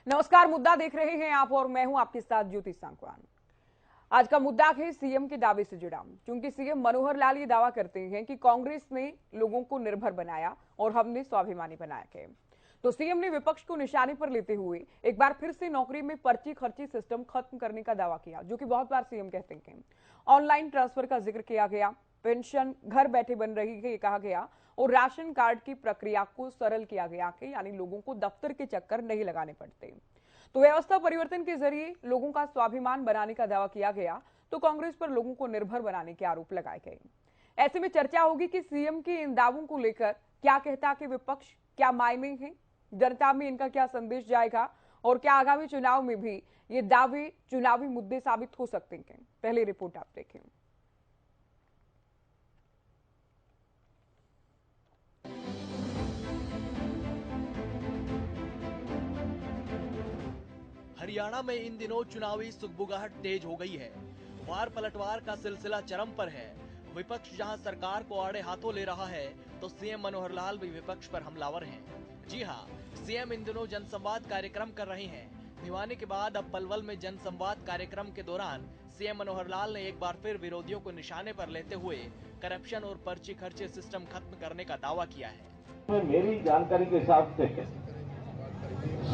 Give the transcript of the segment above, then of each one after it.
नमस्कार, मुद्दा देख रहे हैं आप और मैं हूं आपके साथ ज्योति सांकवान। आज का मुद्दा है सीएम के दावे से जुड़ा, क्योंकि सीएम मनोहर लाल ये दावा करते हैं कि कांग्रेस ने लोगों को निर्भर बनाया और हमने स्वाभिमानी बनाया है। तो सीएम ने विपक्ष को निशाने पर लेते हुए एक बार फिर से नौकरी में पर्ची खर्ची सिस्टम खत्म करने का दावा किया, जो कि बहुत बार सीएम कहते हैं। ऑनलाइन ट्रांसफर का जिक्र किया गया, पेंशन घर बैठे बन रही है ये कहा गया, और राशन कार्ड की प्रक्रिया को सरल किया गया कि यानी लोगों को दफ्तर के चक्कर नहीं लगाने पड़ते। तो व्यवस्था परिवर्तन के जरिए लोगों का स्वाभिमान बनाने का दावा किया गया, तो कांग्रेस पर लोगों को निर्भर बनाने के आरोप लगाए गए। ऐसे में चर्चा होगी कि सीएम के इन दावों को लेकर क्या कहता कि विपक्ष, क्या मायने हैं, जनता में इनका क्या संदेश जाएगा, और क्या आगामी चुनाव में भी ये दावे चुनावी मुद्दे साबित हो सकते हैं। पहले रिपोर्ट आप देखें। हरियाणा में इन दिनों चुनावी सुगबुगाहट तेज हो गई है। वार पलटवार का सिलसिला चरम पर है। विपक्ष जहां सरकार को आड़े हाथों ले रहा है, तो सीएम मनोहर लाल भी विपक्ष पर हमलावर हैं। जी हां, सीएम इन दिनों जनसंवाद कार्यक्रम कर रहे हैं। भिवानी के बाद अब पलवल में जनसंवाद कार्यक्रम के दौरान सीएम मनोहर लाल ने एक बार फिर विरोधियों को निशाने पर लेते हुए करप्शन और पर्ची खर्चे सिस्टम खत्म करने का दावा किया है। मेरी जानकारी के हिसाब से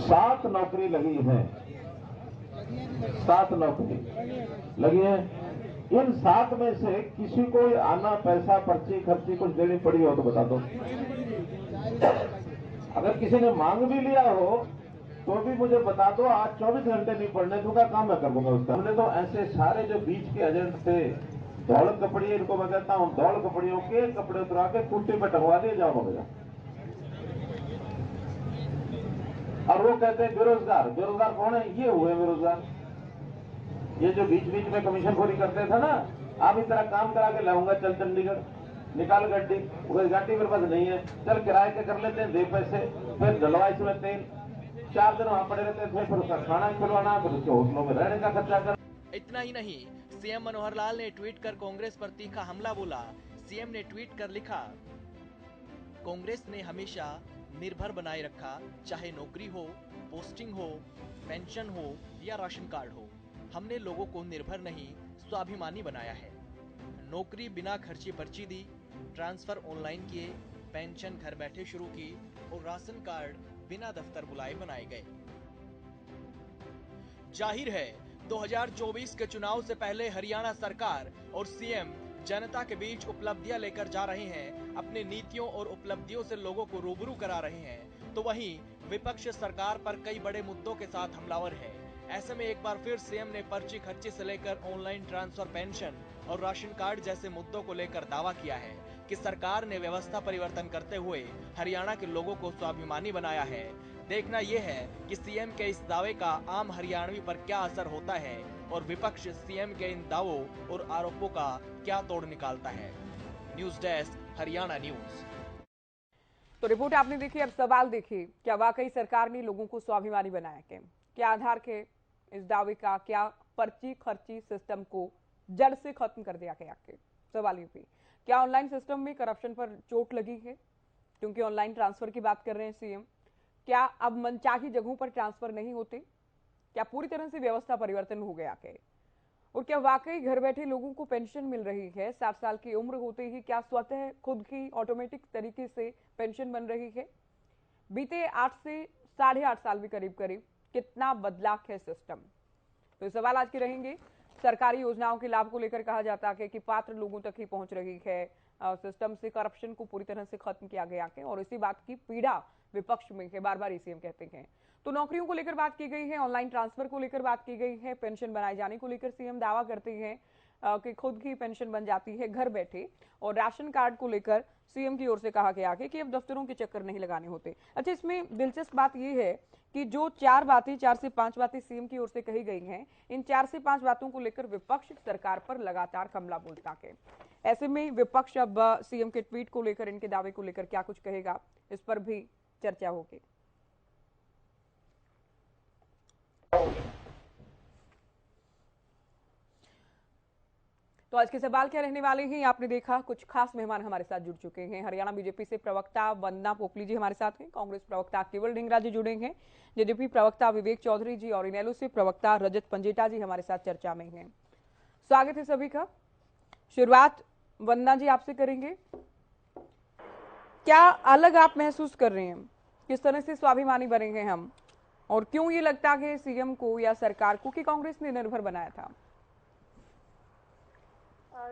7 नौकरी लगी है, 7 नौकरी लगी है। इन 7 में से किसी को आना पैसा पर्ची खर्ची कुछ देनी पड़ी हो तो बता दो। अगर किसी ने मांग भी लिया हो तो भी मुझे बता दो। आज 24 घंटे नहीं पड़ने दूंगा, काम मैं कर दूंगा उसका। हमने तो ऐसे सारे जो बीच के एजेंट थे, दौड़ कपड़िए इनको मैं कहता हूँ, दौड़ कपड़ियों के कपड़े उतरा के कुर्सी पे टंगवा दिए, जाओ भगजा। और वो कहते हैं बेरोजगार। बेरोजगार कौन है? ये हुए बेरोजगार। ये जो बीच बीच में कमीशन खोरी करते थे ना, आप इस तरह काम करा के लाऊंगा, चल चंडीगढ़ निकाल गड्डी, गाड़ी मेरे पास नहीं है, चल किराए के कर लेते हैं, दे पैसे, फिर डलवा इसमें तेल, 4 दिन वहां पड़े रहते थे, फिर उसका खाना खिलवाना, फिर उसके होटलों में रहने का खर्चा कर। इतना ही नहीं, सीएम मनोहर लाल ने ट्वीट कर कांग्रेस पर तीखा हमला बोला। सीएम ने ट्वीट कर लिखा, कांग्रेस ने हमेशा निर्भर बनाए रखा, चाहे नौकरी हो, पोस्टिंग हो, पेंशन हो या राशन कार्ड हो। हमने लोगों को निर्भर नहीं, स्वाभिमानी बनाया है। नौकरी बिना खर्ची पर्ची दी, ट्रांसफर ऑनलाइन किए, पेंशन घर बैठे शुरू की और राशन कार्ड बिना दफ्तर बुलाए बनाए गए। जाहिर है 2024 के चुनाव से पहले हरियाणा सरकार और सीएम जनता के बीच उपलब्धियां लेकर जा रहे हैं, अपनी नीतियों और उपलब्धियों से लोगों को रूबरू करा रहे हैं। तो वहीं विपक्ष सरकार पर कई बड़े मुद्दों के साथ हमलावर है। ऐसे में एक बार फिर सीएम ने पर्ची खर्ची से लेकर ऑनलाइन ट्रांसफर, पेंशन और राशन कार्ड जैसे मुद्दों को लेकर दावा किया है कि सरकार ने व्यवस्था परिवर्तन करते हुए हरियाणा के लोगों को स्वाभिमानी बनाया है। देखना यह है कि सीएम के इस दावे का आम हरियाणवी पर क्या असर होता है और विपक्ष सीएम के इन दावों और आरोपों का क्या तोड़ निकालता है। News desk, Haryana news. तो रिपोर्ट आपने देखी, अब सवाल देखिए, क्या वाकई सरकार ने लोगों को स्वाभिमानी बनाया है? क्या आधार के इस दावे का? क्या पर्ची खर्ची सिस्टम को जड़ से खत्म कर दिया गया? सवाल ये भी, क्या ऑनलाइन सिस्टम में करप्शन पर चोट लगी है, क्योंकि ऑनलाइन ट्रांसफर की बात कर रहे हैं सीएम? क्या अब मनचाही जगहों पर ट्रांसफर नहीं होते? क्या पूरी तरह से व्यवस्था परिवर्तन हो गया है? और क्या वाकई घर बैठे लोगों को पेंशन मिल रही है? 60 साल की उम्र होते ही क्या स्वतः खुद की ऑटोमेटिक तरीके से पेंशन बन रही है? बीते 8 से 8.5 साल भी करीब करीब कितना बदला है सिस्टम? तो सवाल आज के रहेंगे। सरकारी योजनाओं के लाभ को लेकर कहा जाता है कि पात्र लोगों तक ही पहुंच रही है, सिस्टम से करप्शन को पूरी तरह से खत्म किया गया है, और इसी बात की पीड़ा विपक्ष में है, बार बार सीएम कहते हैं। तो नौकरियों को लेकर बात की गई है, ऑनलाइन ट्रांसफर को लेकर बात की गई है, पेंशन बनाए जाने को लेकर सीएम दावा करते हैं कि खुद की पेंशन बन जाती है घर बैठे, और राशन कार्ड को लेकर सीएम की ओर से कहा गया है कि अब दफ्तरों के चक्कर नहीं लगाने होते। अच्छा, इसमें दिलचस्प बात यह है कि जो 4 से 5 बातें सीएम की ओर से कही गई हैं, इन 4 से 5 बातों को लेकर विपक्ष सरकार पर लगातार हमला बोलता है। ऐसे में विपक्ष अब सीएम के ट्वीट को लेकर, इनके दावे को लेकर क्या कुछ कहेगा, इस पर भी चर्चा होगी। तो आज के सवाल क्या रहने वाले हैं आपने देखा, कुछ खास मेहमान हमारे साथ जुड़ चुके हैं। हरियाणा बीजेपी से प्रवक्ता वंदना पोपली जी हमारे साथ हैं, कांग्रेस प्रवक्ता केवल ढींगरा जी जुड़े हैं, जेजेपी प्रवक्ता विवेक चौधरी जी और इनेलो से प्रवक्ता रजत पंजेटा जी हमारे साथ चर्चा में हैं। स्वागत है सभी का। शुरुआत वंदना जी आपसे करेंगे। क्या अलग आप महसूस कर रहे हैं, किस तरह से स्वाभिमानी बनेंगे हम, और क्यों ये लगता है सीएम को या सरकार को कि कांग्रेस ने निर्भर बनाया था?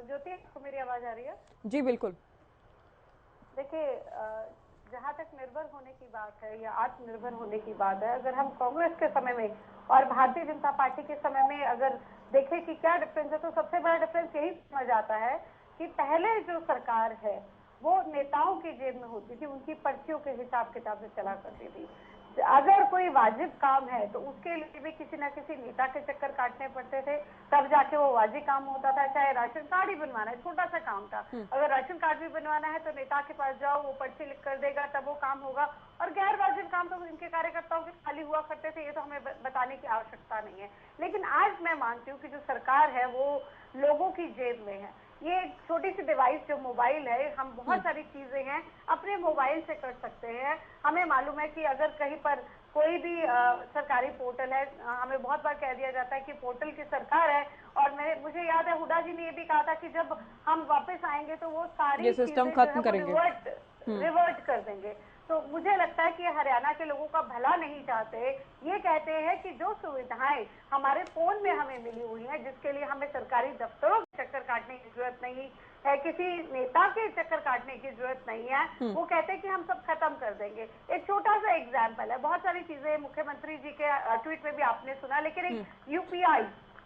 ज्योति, आपको मेरी आवाज आ रही है? जी बिल्कुल। देखिए, जहाँ तक निर्भर होने की बात है या आत्मनिर्भर होने की बात है, अगर हम कांग्रेस के समय में और भारतीय जनता पार्टी के समय में अगर देखें कि क्या डिफरेंस है, तो सबसे बड़ा डिफरेंस यही समझ आता है कि पहले जो सरकार है वो नेताओं की जेब में होती थी, उनकी पर्चियों के हिसाब किताब से चला करती थी। अगर कोई वाजिब काम है तो उसके लिए भी किसी न किसी नेता के चक्कर काटने पड़ते थे, तब जाके वो वाजिब काम होता था। चाहे राशन कार्ड ही बनवाना है, छोटा सा काम था, अगर राशन कार्ड भी बनवाना है तो नेता के पास जाओ, वो पर्ची लिख कर देगा, तब वो काम होगा। और गैर वाजिब काम तो इनके कार्यकर्ताओं के खाली हुआ करते थे, ये तो हमें बताने की आवश्यकता नहीं है। लेकिन आज मैं मानती हूँ कि जो सरकार है वो लोगों की जेब में है। ये एक छोटी सी डिवाइस जो मोबाइल है, हम बहुत सारी चीजें हैं अपने मोबाइल से कर सकते हैं। हमें मालूम है कि अगर कहीं पर कोई भी सरकारी पोर्टल है, हमें बहुत बार कह दिया जाता है कि पोर्टल की सरकार है, और मुझे याद है हुड्डा जी ने ये भी कहा था कि जब हम वापस आएंगे तो वो सारी सिस्टम खत्म करेंगे, रिवर्ट कर देंगे। तो मुझे लगता है कि हरियाणा के लोगों का भला नहीं चाहते, ये कहते हैं कि जो सुविधाएं हमारे फोन में हमें मिली हुई हैं, जिसके लिए हमें सरकारी दफ्तरों के चक्कर काटने की जरूरत नहीं है, किसी नेता के चक्कर काटने की जरूरत नहीं है, वो कहते हैं कि हम सब खत्म कर देंगे। एक छोटा सा एग्जाम्पल है, बहुत सारी चीजें मुख्यमंत्री जी के ट्वीट में भी आपने सुना, लेकिन एक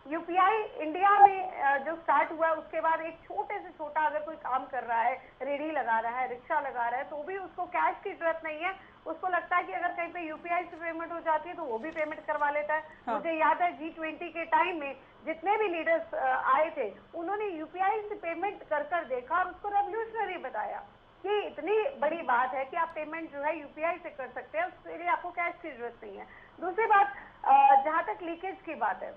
यूपीआई इंडिया में जो स्टार्ट हुआ है उसके बाद एक छोटे से छोटा अगर कोई काम कर रहा है, रेडी लगा रहा है, रिक्शा लगा रहा है, तो भी उसको कैश की जरूरत नहीं है। उसको लगता है कि अगर कहीं पे यूपीआई से पेमेंट हो जाती है तो वो भी पेमेंट करवा लेता है। हाँ। मुझे याद है G20 के टाइम में जितने भी लीडर्स आए थे, उन्होंने यूपीआई से पेमेंट कर देखा और उसको रेवोल्यूशनरी बताया कि इतनी बड़ी बात है कि आप पेमेंट जो है यूपीआई से कर सकते हैं, उसके लिए आपको कैश की जरूरत नहीं है। दूसरी बात, जहां तक लीकेज की बात है,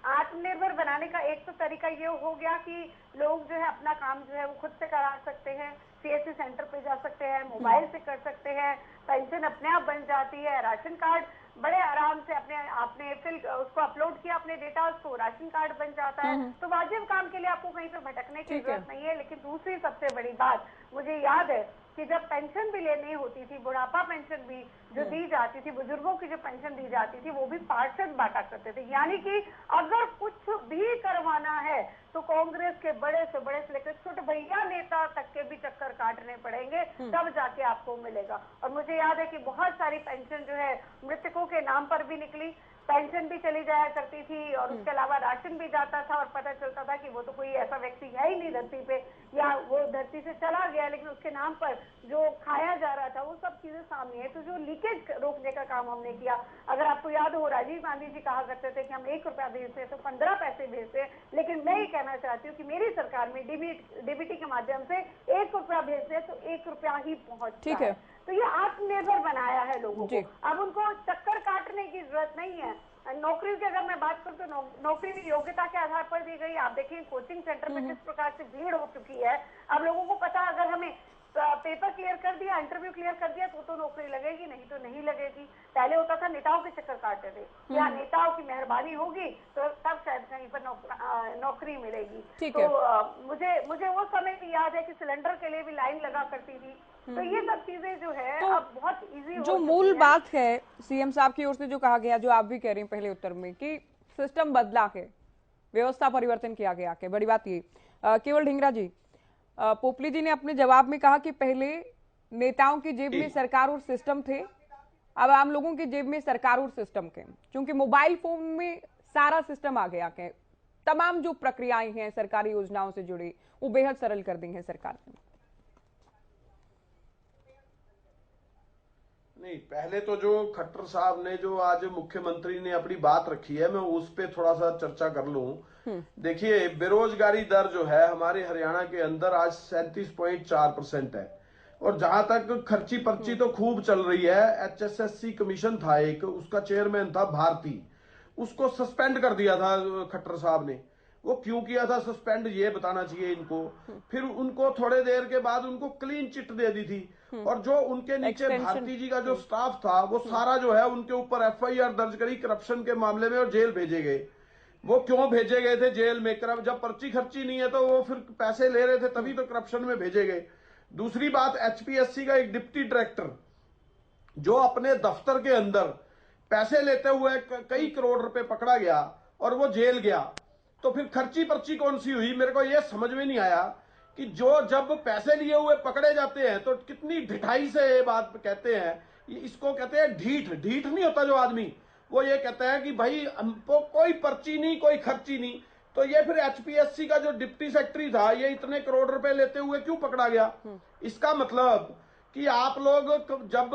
आत्मनिर्भर बनाने का एक तो तरीका ये हो गया कि लोग जो है अपना काम जो है वो खुद से करा सकते हैं, सीएससी सेंटर पे जा सकते हैं, मोबाइल से कर सकते हैं, पेंशन अपने आप बन जाती है, राशन कार्ड बड़े आराम से आपने उसको अपलोड किया अपने डेटा, उसको राशन कार्ड बन जाता है। तो वाजिब काम के लिए आपको कहीं पे भटकने की जरूरत नहीं है। लेकिन दूसरी सबसे बड़ी बात, मुझे याद है कि जब पेंशन भी लेनी होती थी, बुढ़ापा पेंशन भी जो दी जाती थी, बुजुर्गों की जो पेंशन दी जाती थी, वो भी पार्षद बांटा करते थे। यानी कि अगर कुछ भी करवाना है तो कांग्रेस के बड़े से बड़े से लेकर छोटे भैया नेता तक के भी चक्कर काटने पड़ेंगे, तब जाके आपको मिलेगा। और मुझे याद है कि बहुत सारी पेंशन जो है मृतकों के नाम पर भी निकली, पेंशन भी चली जाया करती थी और उसके अलावा राशन भी जाता था, और पता चलता था कि वो तो कोई ऐसा व्यक्ति है ही नहीं धरती पे, या वो धरती से चला गया, लेकिन उसके नाम पर जो खाया जा रहा था वो सब चीजें सामने है। तो जो लीकेज रोकने का काम हमने किया, अगर आपको याद हो, राजीव गांधी जी कहा करते थे कि हम 1 रुपया भेजते हैं तो 15 पैसे भेजते हैं, लेकिन मैं ये कहना चाहती हूँ कि मेरी सरकार में डीबीटी के माध्यम से 1 रुपया भेजते हैं तो 1 रुपया ही पहुंचता है। तो ये आत्मनिर्भर बनाया है लोगों को। अब उनको चक्कर काटने की जरूरत नहीं है। नौकरी की अगर मैं बात करूं तो नौकरी भी योग्यता के आधार पर दी गई। आप देखिए कोचिंग सेंटर में किस प्रकार से भीड़ हो चुकी है। अब लोगों को पता, अगर हमें पेपर क्लियर कर दिया, इंटरव्यू क्लियर कर दिया तो नौकरी लगेगी, नहीं तो नहीं लगेगी। पहले होता था नेताओं के चक्कर काटते थे, या नेताओं की मेहरबानी होगी तो तब शायद कहीं पर नौकरी मिलेगी। तो मुझे वो समय भी याद है कि सिलेंडर के लिए भी लाइन लगा करती थी। तो ये सब चीजें जो है तो अब बहुत इजी हो, जो मूल बात है सीएम साहब की ओर से जो कहा गया, जो आप भी कह रही हैं पहले उत्तर में, कि सिस्टम बदला के व्यवस्था परिवर्तन किया गया के, बड़ी बात ये। केवल ढींगरा जी, पोपली जी ने अपने जवाब में कहा कि पहले नेताओं की जेब में सरकार और सिस्टम थे, अब आम लोगों की जेब में सरकार और सिस्टम के, क्योंकि मोबाइल फोन में सारा सिस्टम आ गया के, तमाम जो प्रक्रियाएं हैं सरकारी योजनाओं से जुड़ी वो बेहद सरल कर दी है सरकार ने। नहीं, पहले तो जो खट्टर साहब ने जो आज मुख्यमंत्री ने अपनी बात रखी है, मैं उस पे थोड़ा सा चर्चा कर लूं। देखिए, बेरोजगारी दर जो है हमारे हरियाणा के अंदर आज 37.4% है, और जहां तक खर्ची पर्ची तो खूब चल रही है। HSSC कमीशन था एक, उसका चेयरमैन था भारती, उसको सस्पेंड कर दिया था खट्टर साहब ने। वो क्यों किया था सस्पेंड, ये बताना चाहिए इनको। फिर उनको थोड़े देर के बाद उनको क्लीन चिट दे दी थी, और जो उनके नीचे भारती जी का जो स्टाफ था वो सारा जो है उनके ऊपर FIR दर्ज करी करप्शन के मामले में और जेल भेजे गए। वो क्यों भेजे गए थे जेल में? जब पर्ची खर्ची नहीं है तो वो फिर पैसे ले रहे थे, तभी तो करप्शन में भेजे गए। दूसरी बात, HPSC का एक डिप्टी डायरेक्टर जो अपने दफ्तर के अंदर पैसे लेते हुए कई करोड़ रुपए पकड़ा गया और वो जेल गया, तो फिर खर्ची पर्ची कौन सी हुई? मेरे को ये समझ में नहीं आया कि जो जब पैसे लिए हुए पकड़े जाते हैं तो कितनी ढिठाई से ये बात कहते हैं। इसको कहते हैं ढीठ। ढीठ नहीं होता जो आदमी, वो ये कहता है कि भाई हमको कोई पर्ची नहीं, कोई खर्ची नहीं। तो ये फिर HPSC का जो डिप्टी सेक्रेटरी था, ये इतने करोड़ रुपए लेते हुए क्यों पकड़ा गया? इसका मतलब कि आप लोग जब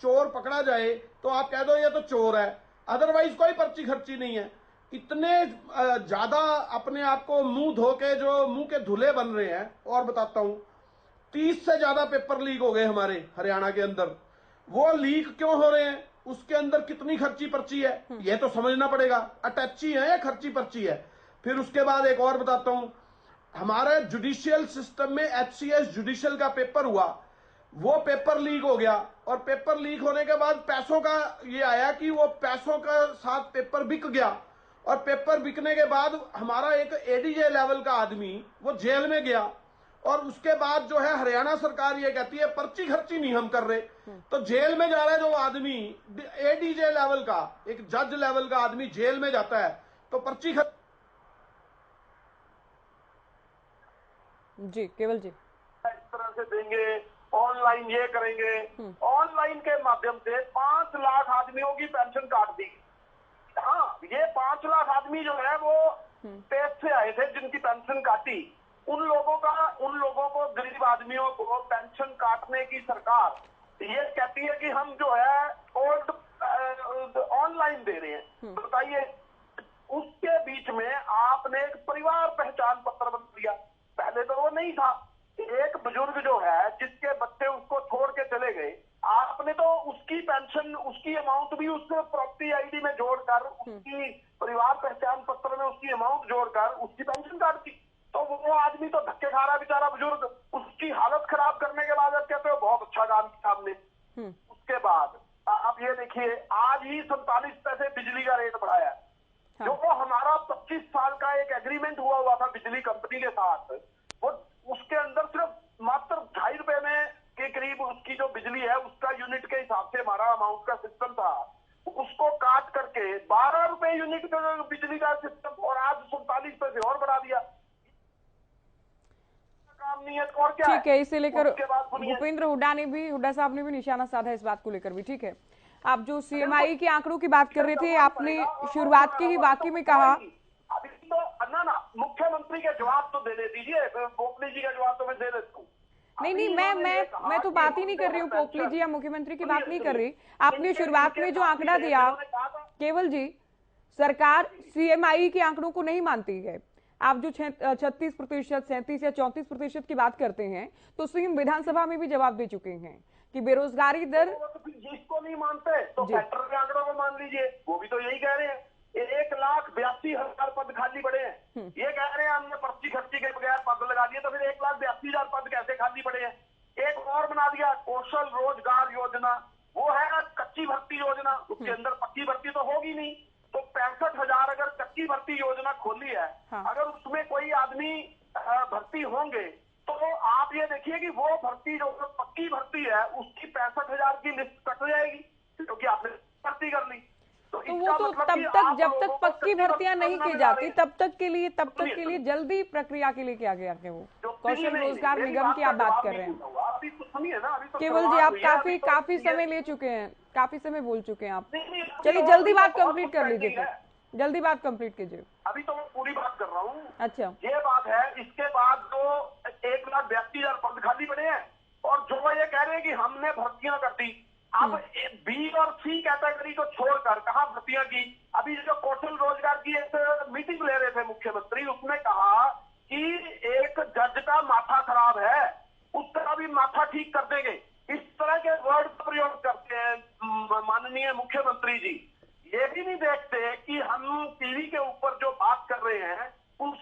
चोर पकड़ा जाए तो आप कह दो ये तो चोर है, अदरवाइज कोई पर्ची खर्ची नहीं है। इतने ज्यादा अपने आप को मुंह धो के जो मुंह के धुले बन रहे हैं। और बताता हूं, 30 से ज्यादा पेपर लीक हो गए हमारे हरियाणा के अंदर। वो लीक क्यों हो रहे हैं? उसके अंदर कितनी खर्ची पर्ची है ये तो समझना पड़ेगा। अटैची है या खर्ची पर्ची है? फिर उसके बाद एक और बताता हूं, हमारे जुडिशियल सिस्टम में HCS जुडिशियल का पेपर हुआ, वो पेपर लीक हो गया, और पेपर लीक होने के बाद पैसों का ये आया कि वो पैसों का साथ पेपर बिक गया, और पेपर बिकने के बाद हमारा एक ADJ लेवल का आदमी वो जेल में गया। और उसके बाद जो है हरियाणा सरकार ये कहती है पर्ची खर्ची नहीं हम कर रहे, तो जेल में जा रहा है जो आदमी ADJ लेवल का, एक जज लेवल का आदमी जेल में जाता है तो पर्ची जी केवल जी इस तरह से देंगे, ऑनलाइन ये करेंगे। ऑनलाइन के माध्यम से 5 लाख आदमियों की पेंशन काट दी। हाँ, ये 5 लाख आदमी जो है वो टेस्ट से आए थे जिनकी पेंशन काटी। उन लोगों को, गरीब आदमियों को पेंशन काटने की सरकार ये कहती है कि हम जो है ओल्ड ऑनलाइन दे रहे हैं। बताइए, उसके बीच में आपने एक परिवार पहचान पत्र बना दिया। पहले तो वो नहीं था। एक बुजुर्ग जो है जिसके बच्चे उसको छोड़ के चले गए, आपने तो उसकी पेंशन, उसकी अमाउंट भी उस प्रॉपर्टी ID में जोड़कर, उसकी परिवार पहचान पत्र में उसकी अमाउंट जोड़कर उसकी पेंशन काट दी। तो वो आदमी तो धक्के खा रहा बेचारा बुजुर्ग, उसकी हालत खराब करने के बाद कहते हो बहुत अच्छा काम किया हमने। उसके बाद आप ये देखिए, आज ही 47 पैसे बिजली का रेट बढ़ाया। जो हमारा 25 साल का एक एग्रीमेंट हुआ था बिजली कंपनी के साथ, वो उसके अंदर सिर्फ मात्र 2.5 रुपए में के करीब उसकी जो बिजली है उसका यूनिट के हिसाब से हमारा अमाउंट का सिस्टम था, उसको काट करके 12 रुपए यूनिट का बिजली का सिस्टम, और आज 47 पैसे और बढ़ा दिया। काम नहीं है तो और क्या? ठीक है, इसे लेकर भूपेंद्र हुड्डा साहब ने भी निशाना साधा इस बात को लेकर भी। ठीक है, आप जो CMI के आंकड़ों की बात कर रहे थे, आपने शुरुआत के ही वाक्य में कहा, अभी तो ना मुख्यमंत्री के जवाब तो देने दीजिए, पोपली जी का जवाब तो मैं दे देता हूँ। नहीं, मैं तो बात ही नहीं कर रही हूँ पोपली जी या मुख्यमंत्री की बात नहीं कर रही। आपने शुरुआत में जो आंकड़ा दिया केवल जी, सरकार CMI के आंकड़ों को नहीं मानती है। आप जो 36%, 37 या 34% की बात करते हैं, तो सीएम विधानसभा में भी जवाब दे चुके हैं कि बेरोजगारी दर, जिसको नहीं मानते तो सेक्टर के आंकड़ों को मान लीजिए, वो भी तो यही कह रहे हैं। 1,82,000 पद खाली पड़े हैं। ये कह रहे हैं हमने पर्ची खर्ची के बगैर पद लगा दिए, तो फिर 1,82,000 पद कैसे खाली पड़े हैं? एक और बना दिया कौशल रोजगार योजना, वो है कच्ची भर्ती योजना, उसके अंदर पक्की भर्ती तो होगी नहीं। तो 65,000 अगर कच्ची भर्ती योजना खोली है, अगर उसमें कोई आदमी भर्ती होंगे, तो आप ये देखिए कि वो भर्ती जो पक्की भर्ती है उसकी 65,000 की लिस्ट कट जाएगी, क्योंकि आपने भर्ती कर ली। तो वो तो तब तक, जब तक पक्की भर्तियां नहीं की जाती तब तक के लिए जल्दी प्रक्रिया के लिए क्या गया है? वो कौशल रोजगार निगम की आप बात कर रहे हैं। केवल जी, आप काफी समय ले चुके हैं, काफी समय बोल चुके हैं आप। चलिए जल्दी बात कंप्लीट कर लीजिए, जल्दी बात कंप्लीट कीजिए। अभी तो मैं पूरी बात कर रहा हूँ। अच्छा, ये बात है। इसके बाद तो 1,82,000 पद खाली पड़े हैं, और जो ये कह रहे हैं कि हमने भर्तियां कर दी। अब B और C कैटेगरी को छोड़कर कहाँ भर्तियां की? अभी जो कौशल रोजगार की एक मीटिंग ले रहे थे मुख्यमंत्री, उसमें कहा कि एक जज का माथा खराब है, उसका भी माथा ठीक कर देंगे। इस तरह के वर्ड का प्रयोग करते हैं माननीय मुख्यमंत्री जी। ये भी नहीं देखते कि हम टीवी के ऊपर जो बात कर रहे हैं उस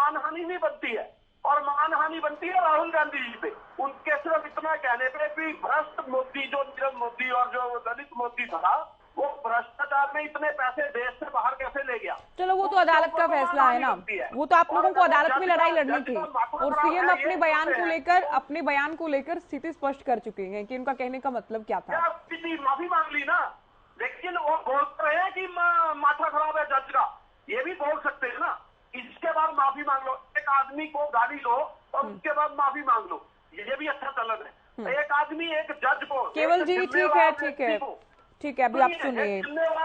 मानहानि भी बनती है, और मानहानि बनती है राहुल गांधी जी पे। उनके सिर्फ इतना कहने पे भी भ्रष्ट मोदी, जो नीरव मोदी और जो दलित मोदी था, वो भ्रष्टाचार में इतने पैसे देश से बाहर कैसे ले गया। चलो वो तो अदालत का फैसला है ना, वो तो आप लोगों को अदालत में लड़ाई लड़नी थी। और सीएम अपने बयान को लेकर स्थिति स्पष्ट कर चुके हैं कि उनका कहने का मतलब क्या था। माफी मांग ली ना, लेकिन वो बोल रहे हैं कि माथा खराब है जज का, ये भी बोल सकते हैं ना। इसके बाद माफी मांग लो, एक आदमी को गाली लो और उसके बाद माफी मांग लो, ये भी अच्छा चलन है। एक आदमी एक जज को, केवल जी ठीक है, अभी आप सुनिए।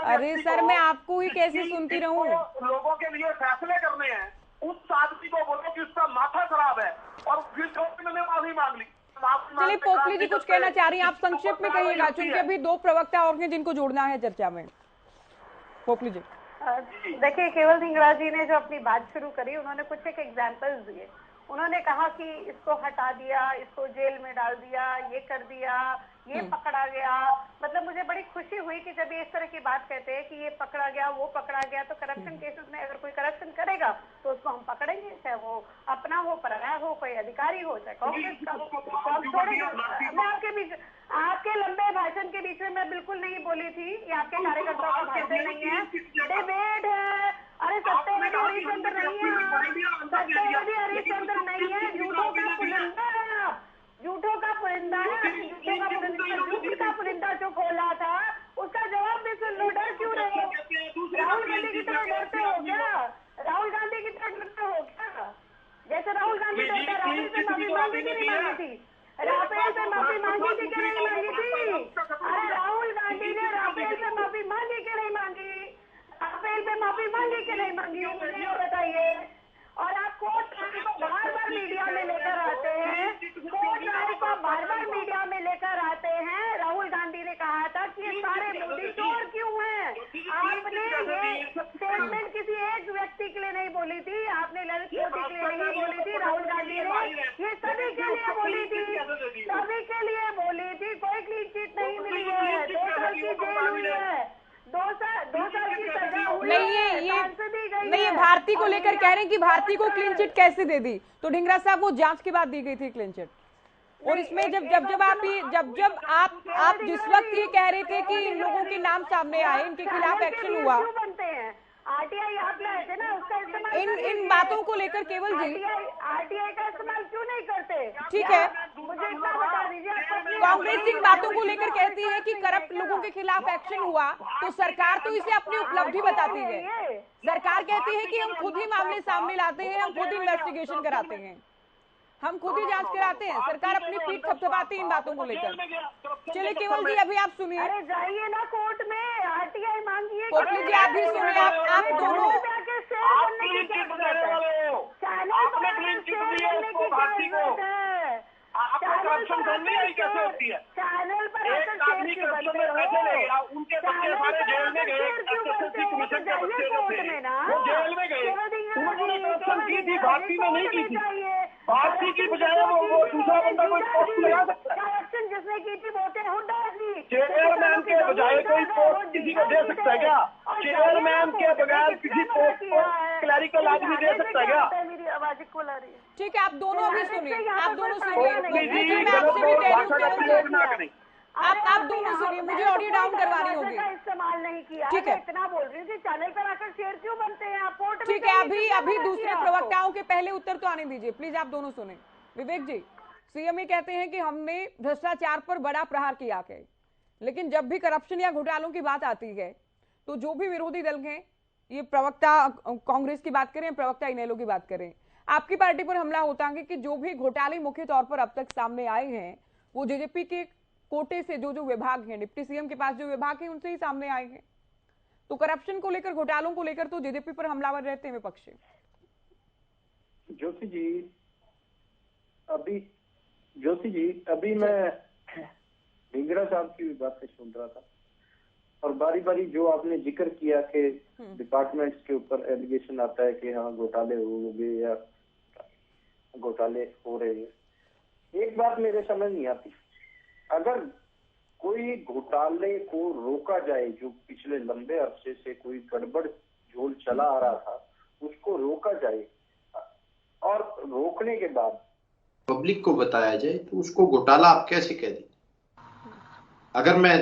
अरे सर, मैं आपको ही कैसे सुनती रहूं? लोगों के लिए फैसले करने हैं, उस आदमी को बोलो कि उसका माथा खराब है, और फिर मैंने माफी मांग ली। चलिए पोपली जी कुछ कहना चाह रही हैं, आप संक्षिप्त में कहिएगा, क्योंकि अभी 2 प्रवक्ता और हैं जिनको जोड़ना है चर्चा में। पोपली जी। देखिए, केवल धिंगड़ा जी ने जो अपनी बात शुरू करी, उन्होंने कुछ एक एग्जाम्पल्स दिए। उन्होंने कहा कि इसको हटा दिया, इसको जेल में डाल दिया, ये कर दिया, ये पकड़ा गया। मतलब मुझे बड़ी खुशी हुई कि जब ये इस तरह की बात कहते हैं कि ये पकड़ा गया, वो पकड़ा गया, तो करप्शन केसेस में अगर कोई करप्शन करेगा तो उसको हम पकड़ेंगे, चाहे वो अपना हो, पराया हो, कोई अधिकारी हो, चाहे कांग्रेस का हो। मैं आपके लंबे भाषण के बीच में मैं बिल्कुल नहीं बोली थी, ये आपके कार्यकर्ताओं का भाषण नहीं है, डिबेट है। अरे सत्यवादी हरिश्चंद्र नहीं है, सत्यवादी हरिश्चंद्र नहीं है, झूठों का पुलिंदा है आप, झूठों का पुलिंदा है, झूठ का पुलिंदा जो खोला था उसका जवाब भी सुन लो। डर क्यों रहे हो? राहुल गांधी की तरह डरते हो क्या? राहुल गांधी की तरह डरते हो क्या? जैसे राहुल गांधी डरता, राफेल से माफी मांगी कि नहीं मांगी थी? राफेल से माफी मांगी थी कि नहीं मांगी थी? अरे राहुल गांधी ने राफेल से माफी मांगी कि नहीं मांगी? राफेल पे माफी मांगी कि नहीं मांगी, मुझे ये बताइए। और आप कोर्ट को बार बार मीडिया में लेकर आते हैं, कोर्ट राय को बार बार मीडिया में लेकर आते हैं। राहुल गांधी ने कहा था कि ये सारे मोदी चोर क्यों हैं। आपने ये स्टेटमेंट किसी एक व्यक्ति के लिए नहीं बोली थी, आपने ललित मोदी के लिए नहीं बोली थी, राहुल गांधी ने ये सभी के लिए बोली थी, सभी के लिए बोली थी। कोई क्लीन चिट नहीं मिली है, 2 साल की जेल हुई है, 2 साल की सजा हुई है। नहीं, ये भारती को लेकर कह रहे हैं कि भारती को क्लीन चिट कैसे दे दी, तो ढिंगरा साहब वो जांच के बाद दी गई थी क्लीन चिट। और इसमें जब आप जिस वक्त ये कह रहे थे कि इन लोगों के नाम सामने आए, इनके खिलाफ एक्शन हुआ, आरटीआई आप लाए थे ना, उसका इस्तेमाल इन बातों को लेकर केवल जी आरटीआई का इस्तेमाल क्यों नहीं करते? ठीक है, मुझे इतना बता दीजिए। कांग्रेस इन बातों को लेकर कहती है कि करप्ट लोगों के खिलाफ एक्शन हुआ, तो सरकार तो इसे अपनी उपलब्धि बताती है। सरकार कहती है कि हम खुद ही मामले सामने लाते हैं, हम खुद इन्वेस्टिगेशन कराते हैं, हम खुद ही जांच कराते हैं। सरकार अपनी पीठ थपथपाती इन बातों को लेकर। चलिए केवल जी अभी आप सुनिए। अरे जाइए ना कोर्ट में, आरटीआई मांगिए। पोपली जी आप भी सुनिए, आप दोनों करप्शन करनी है कैसे होती है? चैनल पर एक आदमी करप्शन में पैसे ले गया, उनके बच्चे सारे जेल में गए, एसएससी कमीशन के बच्चे जो थे वो जेल में गए, उन्होंने करप्शन की थी, भारती ने नहीं की थी। भारती की बजाय वो दूसरा बंदा कोई पोस्ट लगा सकता है? करप्शन जिसने की थी वोटें हुड्डा की। चेयरमैन के बजाय कोई पोस्ट किसी को दे सकता है क्या? चेयरमैन के बगैर किसी पोस्ट को क्लैरिकल आदमी दे सकता है क्या? मेरी आवाज इक्वल आ रही है। ठीक है, आप दोनों अभी सुनिए, आप दोनों सुनिए, आप दोनों सुनिए, मुझे ऑडियो डाउन करवानी होगी। इस्तेमाल नहीं किया, ठीक है, इतना बोल रही हूँ कि चैनल पर आकर शेयर क्यों बनते हैं आप? कोर्ट ठीक है, अभी दूसरे प्रवक्ताओं के पहले उत्तर तो आने दीजिए प्लीज, आप दोनों सुने। विवेक जी, सीएम ये कहते हैं कि हमने भ्रष्टाचार पर बड़ा प्रहार किया है, लेकिन जब भी करप्शन या घोटालों की बात आती है तो जो भी विरोधी दल हैं, ये प्रवक्ता कांग्रेस की बात करें, प्रवक्ता इनेलो की बात करें, आपकी पार्टी पर हमला होता है कि जो भी घोटाले मुख्य तौर पर अब तक सामने आए हैं वो जेजेपी के कोटे से जो विभाग हैं, डिप्टी सीएम के पास जो विभाग है उनसे ही सामने आए हैं। तो करप्शन को लेकर, घोटालों को लेकर तो जेजेपी पर हमलावर रहते हैं विपक्ष। ज्योति जी अभी मैं ढिंगरा साहब की भी बातें सुन रहा था, और बारी बारी जो आपने जिक्र किया कि डिपार्टमेंट्स के ऊपर एलिगेशन आता है कि हाँ घोटाले हो गए या घोटाले हो रहे हैं। एक बात मेरे समझ नहीं आती, अगर कोई घोटाले को रोका जाए, जो पिछले लंबे अरसे से कोई गड़बड़ झोल चला आ रहा था उसको रोका जाए, रोकने के बाद पब्लिक को बताया जाए तो उसको घोटाला आप कैसे कह दें? अगर मैं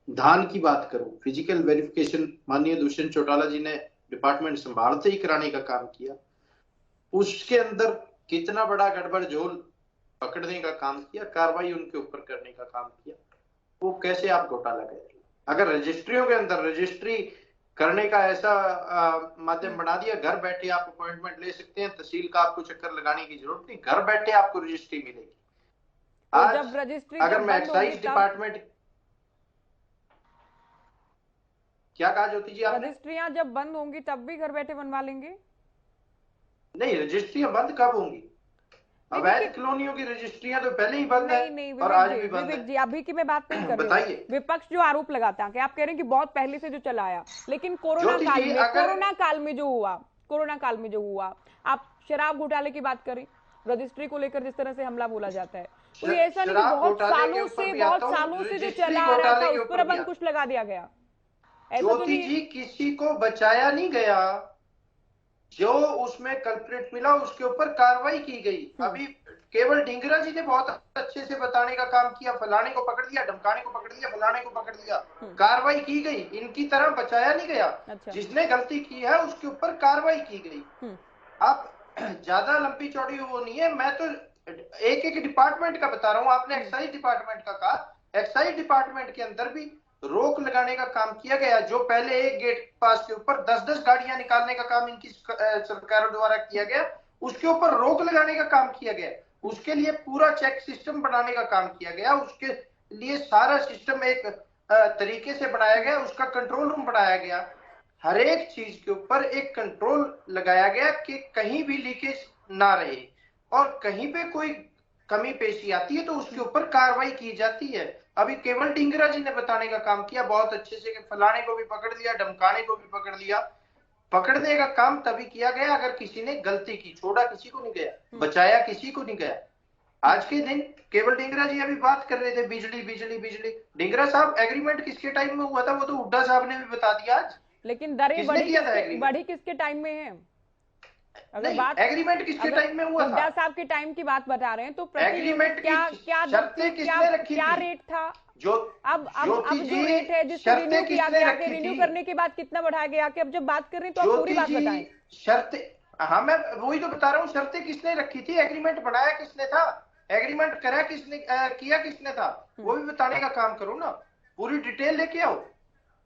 धान की बात करूं, फिजिकल वेरिफिकेशन माननीय दुष्यंत चौटाला जी ने डिपार्टमेंट संभालते ही कराने का काम किया, उसके अंदर कितना बड़ा गड़बड़ झोल पकड़ने का काम किया, कार्रवाई उनके ऊपर करने का काम किया, वो कैसे आप घोटाला कह रहे हैं? अगर रजिस्ट्रियों के अंदर रजिस्ट्री करने का ऐसा माध्यम बना दिया, घर बैठे आप अपॉइंटमेंट ले सकते हैं, तहसील का आपको चक्कर लगाने की जरूरत नहीं, घर बैठे आपको रजिस्ट्री मिलेगी। आज जब रजिस्ट्री अगर मैं एक्साइज डिपार्टमेंट, क्या कहा ज्योति जी आपने? रजिस्ट्रियां जब बंद होंगी तब भी घर बैठे बनवा लेंगे? नहीं, रजिस्ट्रियां बंद कब होंगी? अवैध कॉलोनियों की रजिस्ट्रियां तो पहले ही बंद है और आज भी बंद है। जी, अभी की मैं बात नहीं कर रही बताइए। विपक्ष जो आरोप लगाता है कि आप कह रहे हैं कि बहुत पहले से जो चला आया, लेकिन कोरोना काल में जो हुआ, आप शराब घोटाले की बात करें, रजिस्ट्री को लेकर जिस तरह से हमला बोला जाता है, तो ये ऐसा नहीं कि बहुत सालों से जो चला आ रहा था उस पर अब अंकुश लगा दिया गया? ज्योति जी, किसी को बचाया नहीं गया, जो उसमें कल्प्रिट मिला उसके ऊपर कार्रवाई की गई। अभी केवल ढींगरा जी ने बहुत अच्छे से बताने का काम किया, फलाने को पकड़ लिया, धमकाने को पकड़ लिया, फलाने को पकड़ लिया, कार्रवाई की गई, इनकी तरह बचाया नहीं गया। अच्छा। जिसने गलती की है उसके ऊपर कार्रवाई की गई। आप ज्यादा लंबी चौड़ी वो नहीं है, मैं तो एक एक डिपार्टमेंट का बता रहा हूँ। आपने एक्साइज डिपार्टमेंट का कहा, एक्साइज डिपार्टमेंट के अंदर भी रोक लगाने का काम किया गया। जो पहले एक गेट पास के ऊपर 10-10 गाड़ियां निकालने का काम इनकी सरकारों द्वारा किया गया, उसके ऊपर रोक लगाने का काम किया गया। उसके लिए पूरा चेक सिस्टम बनाने का काम किया गया, उसके लिए सारा सिस्टम एक तरीके से बनाया गया, उसका कंट्रोल रूम बनाया गया। हर एक चीज के ऊपर एक कंट्रोल लगाया गया कि कहीं भी लीकेज ना रहे, और कहीं पे कोई कमी पेशी आती है तो उसके ऊपर कार्रवाई की जाती है। अभी केवल ढींगरा जी ने बताने का काम किया बहुत अच्छे से कि फलाने को भी पकड़ लिया, धमकाने को भी पकड़ लिया। पकड़ने का काम तभी किया गया अगर किसी ने गलती की, छोड़ा किसी को नहीं गया, बचाया किसी को नहीं गया। आज के दिन केवल ढींगरा जी अभी बात कर रहे थे बिजली बिजली बिजली। ढींगरा साहब, एग्रीमेंट किसके टाइम में हुआ था? वो तो हुड्डा साहब ने भी बता दिया आज। लेकिन दरें बढ़ी किसके टाइम में है? अगर बात एग्रीमेंट किसके टाइम में हुआ था? हुड्डा साहब के टाइम की बात बता रहे हैं तो एग्रीमेंट क्या रेट था? जो अब जो रेट है जिसको रिन्यू किया गया, रिन्यू करने के बाद कितना बढ़ाया गया? कि अब जब बात कर रहे हैं तो आप पूरी बात बताएं। शर्तें, हाँ मैं वही तो बता रहा हूँ, शर्तें किसने रखी थी, एग्रीमेंट बनाया किसने था, एग्रीमेंट करा किसने, किया किसने था, वो भी बताने का काम करो ना, पूरी डिटेल लेके आओ।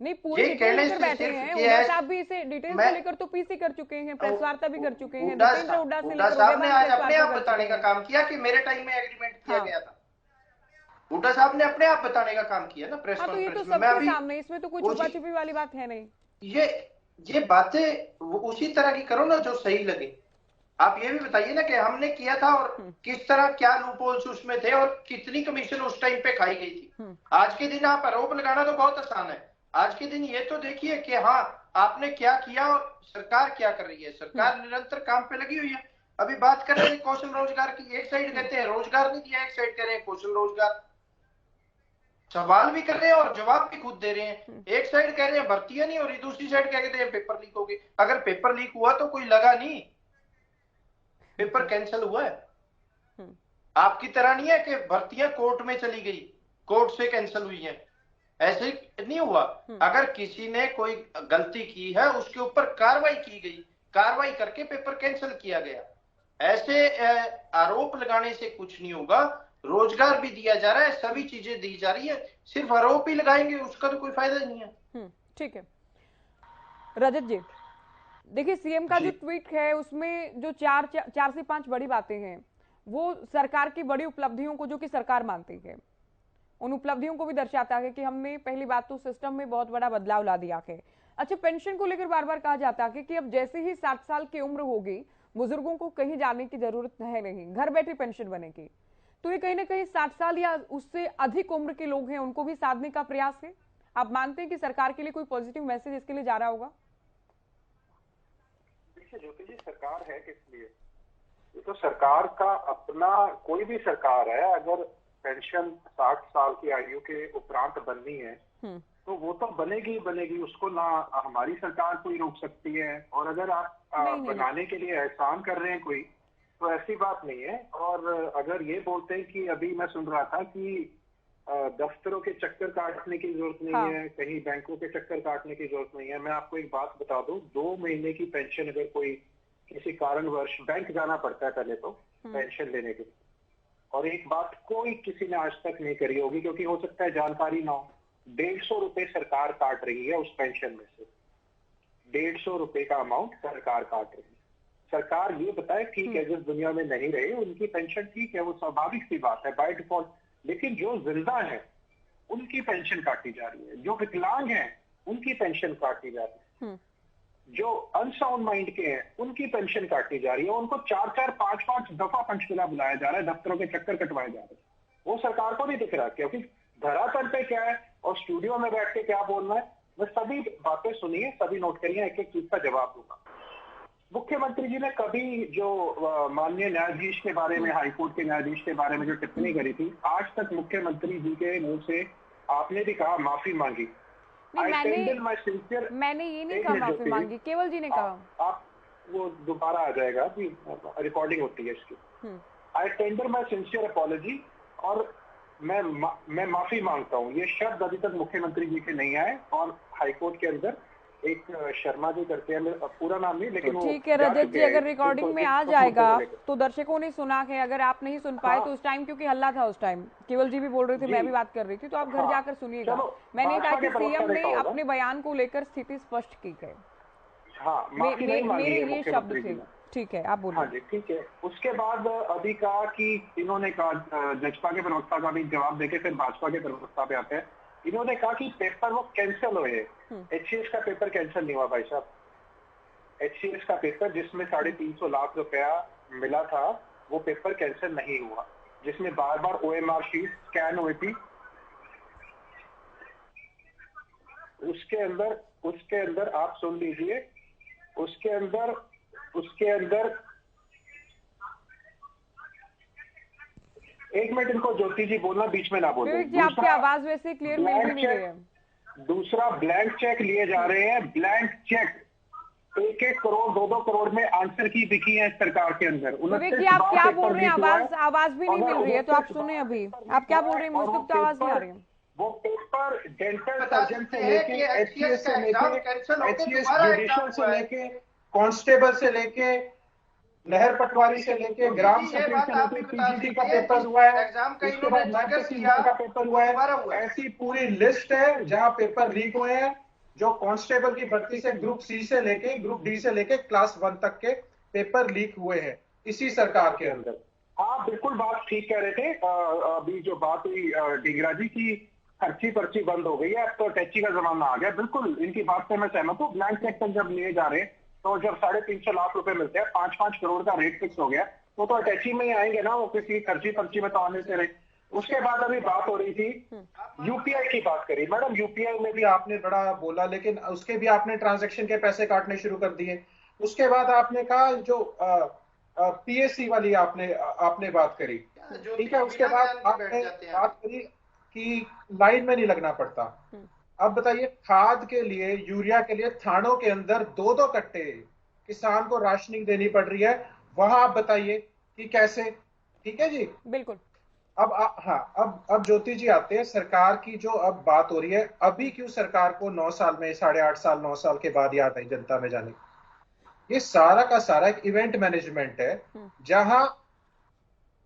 नहीं, पूरी डिटेल लेकर बैठे हैं। हुड्डा साहब भी इसे डिटेल से लेकर तो पीसी कर चुके हैं, प्रेस वार्ता भी कर चुके हैं। हुड्डा साहब ने आज अपने आप बताने का काम किया कि मेरे टाइम में एग्रीमेंट किया गया था। हुड्डा साहब ने अपने आप बताने का काम किया ना प्रेस कॉन्फ्रेंस में। तो सबके सामने, इसमें तो कोई छुपा छुपी वाली बात है नहीं। ये बातें उसी तरह की करो ना जो सही लगे। आप ये भी बताइए ना कि हमने किया था और किस तरह, क्या लूपहोल्स उसमें थे और कितनी कमीशन उस टाइम पे खाई गई थी। आज के दिन आप आरोप लगाना तो बहुत आसान है, आज के दिन ये तो देखिए कि हाँ आपने क्या किया और सरकार क्या कर रही है। सरकार निरंतर काम पे लगी हुई है। अभी बात कर रहे हैं कौशल रोजगार की, एक साइड कहते हैं रोजगार नहीं दिया, एक साइड कह रहे हैं कौशल रोजगार। सवाल भी कर रहे हैं और जवाब भी खुद दे रहे हैं। एक साइड कह रहे हैं भर्तियां नहीं हो रही, दूसरी साइड क्या कहते हैं पेपर लीक हो गई। अगर पेपर लीक हुआ तो कोई लगा नहीं, पेपर कैंसिल हुआ है। आपकी तरह नहीं है कि भर्तियां कोर्ट में चली गई, कोर्ट से कैंसिल हुई है, ऐसे नहीं हुआ। अगर किसी ने कोई गलती की है उसके ऊपर कार्रवाई की गई, कार्रवाई करके पेपर कैंसिल किया गया। ऐसे आरोप लगाने से कुछ नहीं होगा। रोजगार भी दिया जा रहा है, सभी चीजें दी जा रही है, सिर्फ आरोप ही लगाएंगे उसका तो कोई फायदा नहीं है। ठीक है रजत जी, देखिए सीएम का जो ट्वीट है उसमें जो 4 से 5 बड़ी बातें हैं वो सरकार की बड़ी उपलब्धियों को, जो कि सरकार मानती है, उन उपलब्धियों को भी दर्शाता है कि हमने पहली बात तो सिस्टम में बहुत बड़ा बदलाव ला दिया है। अच्छा, पेंशन को लेकर बार बार कहा जाता है कि अब जैसे ही 60 साल की उम्र होगी बुजुर्गों को कहीं जाने की जरूरत है नहीं, घर बैठे पेंशन बनेगी। तो ये कहीं ना कहीं 60 साल या उससे अधिक उम्र के लोग हैं उनको भी साधने का प्रयास है। आप मानते हैं कि सरकार के लिए कोई पॉजिटिव मैसेज इसके लिए जा रहा होगा? देखिए ज्योति जी, सरकार है किस लिए? ये तो सरकार का अपना, कोई भी सरकार है, अगर पेंशन 60 साल की आयु के उपरांत बननी है तो वो तो बनेगी ही बनेगी, उसको ना हमारी सरकार कोई रोक सकती है। और अगर आप बनाने के लिए एहसान कर रहे हैं कोई, तो ऐसी बात नहीं है। और अगर ये बोलते हैं कि अभी मैं सुन रहा था कि दफ्तरों के चक्कर काटने की जरूरत नहीं है, कहीं बैंकों के चक्कर काटने की जरूरत नहीं है, मैं आपको एक बात बता दूं, 2 महीने की पेंशन अगर कोई किसी कारणवश बैंक जाना पड़ता है पहले तो पेंशन लेने के लिए, और एक बात कोई किसी ने आज तक नहीं करी होगी क्योंकि हो सकता है जानकारी ना हो, 150 रुपए सरकार काट रही है उस पेंशन में से। 150 रुपए का अमाउंट सरकार काट रही है। सरकार ये बताए ठीक है, जिस दुनिया में नहीं रहे उनकी पेंशन ठीक है, वो स्वाभाविक सी बात है बाय डिफॉल्ट, लेकिन जो जिंदा है उनकी पेंशन काटी जा रही है, जो विकलांग है उनकी पेंशन काटी जा रही है, जो अनसाउंड माइंड के हैं उनकी पेंशन काटी जा रही है, उनको 4-4, 5-5 दफा पंचकुला बुलाया जा रहा है, दफ्तरों के चक्कर कटवाए जा रहे हैं। वो सरकार को नहीं दिख रहा क्योंकि धरातल पे क्या है और स्टूडियो में बैठ के क्या बोलना है, मैं सभी बातें सुनिए, सभी नोट करिए, एक एक चीज का जवाब दूंगा। मुख्यमंत्री जी ने कभी जो माननीय न्यायाधीश के बारे में, हाईकोर्ट के न्यायाधीश के बारे में जो टिप्पणी करी थी, आज तक मुख्यमंत्री जी के मुंह से आपने भी कहा माफी मांगी। मैंने ये नहीं कहा माफी मांगी, केवल जी ने कहा। आप वो दोबारा आ जाएगा कि रिकॉर्डिंग होती है इसकी। आई टेंडर माई सिंसियर अपॉलॉजी, और मैं माफी मांगता हूँ, ये शब्द अभी तक मुख्यमंत्री जी के नहीं आए। और हाईकोर्ट के अंदर एक शर्मा जी करते हैं, पूरा नाम नहीं, लेकिन तो ठीक है रजत जी, अगर रिकॉर्डिंग में आ जाएगा तो दर्शकों ने सुना है, अगर आप नहीं सुन पाए तो उस टाइम क्योंकि हल्ला था, उस टाइम केवल जी भी बोल रहे थे, मैं भी बात कर रही थी, तो आप घर जाकर सुनिएगा। मैंने कहा कि सीएम ने अपने बयान को लेकर स्थिति स्पष्ट की है, मेरे ये शब्द थे। ठीक है, आप बोलिए। हाँ जी, ठीक है। उसके बाद अभी कहा कि इन्होंने कहा, जजपा के प्रवक्ता का भी जवाब देके फिर भाजपा के प्रवक्ता पे आते हैं, इन्होंने कहा कि पेपर वो कैंसिल हुए। एचसीएस का पेपर कैंसिल नहीं हुआ भाई साहब। एचसीएस का पेपर जिसमें 350 लाख रुपया मिला था, वो पेपर कैंसिल नहीं हुआ, जिसमें बार बार ओएमआर शीट स्कैन हुई थी। उसके अंदर आप सुन लीजिए, उसके अंदर एक मिनट इनको ज्योति जी बोलना, बीच में ना बोलो। आपकी आवाज वैसे क्लियर मिल भी नहीं रही है। दूसरा ब्लैंक चेक लिए जा रहे हैं, ब्लैंक चेक 1-1 करोड़ 2-2 करोड़ में आंसर की बिकी है सरकार के अंदर। आप क्या बोल रहे हैं, आवाज भी नहीं मिल रही है, तो आप सुने अभी आप क्या बोल रहे हैं, मुझे तो आवाज नहीं आ रही है। वो पेपर डेंटल सर्जन से लेके एचसीएस से लेके एचसीएस जुडिशियल से लेके कांस्टेबल से लेके नहर पटवारी से लेके ग्राम सचिव से लेके पीजीटी का पेपर हुआ है, उसके बाद मैट्रिक का पेपर हुआ है। ऐसी पूरी लिस्ट है जहां पेपर लीक हुए हैं, जो कांस्टेबल की भर्ती से ग्रुप सी से लेके ग्रुप डी से लेके क्लास 1 तक के पेपर लीक हुए हैं इसी सरकार के अंदर। आप बिल्कुल बात ठीक कह रहे थे। अभी जो बात हुई डिगरा जी की, खर्ची पर्ची बंद हो गई है, अब तो टैची का जमाना आ गया। बिल्कुल इनकी बात से मैं सहमत हूँ। ब्लैंक चेक तक जब लिए जा रहे हैं, तो जब 350 लाख रुपए मिलते हैं, 5-5 करोड़ का रेट फिक्स हो गया, तो अटैची में ही आएंगे ना, वो किसी खर्ची पर्ची में तो आने से रहे। उसके बाद अभी बात हो रही थी यूपीआई की, बात करी मैडम, यूपीआई में भी आपने बड़ा बोला, लेकिन उसके भी आपने ट्रांजैक्शन के पैसे काटने शुरू कर दिए। उसके बाद आपने कहा जो पीएससी वाली आपने बात करी, ठीक है। उसके बाद आपने बात करी कि लाइन में नहीं लगना पड़ता। अब बताइए, खाद के लिए, यूरिया के लिए थानों के अंदर 2-2 कट्टे किसान को राशनिंग देनी पड़ रही है, वहां आप बताइए कि कैसे? ठीक है जी, बिल्कुल। अब ज्योति जी आते हैं। सरकार की जो अब बात हो रही है, अभी क्यों सरकार को 9 साल में, 8.5 साल 9 साल के बाद याद आई जनता में जाने? ये सारा का सारा एक इवेंट मैनेजमेंट है, जहां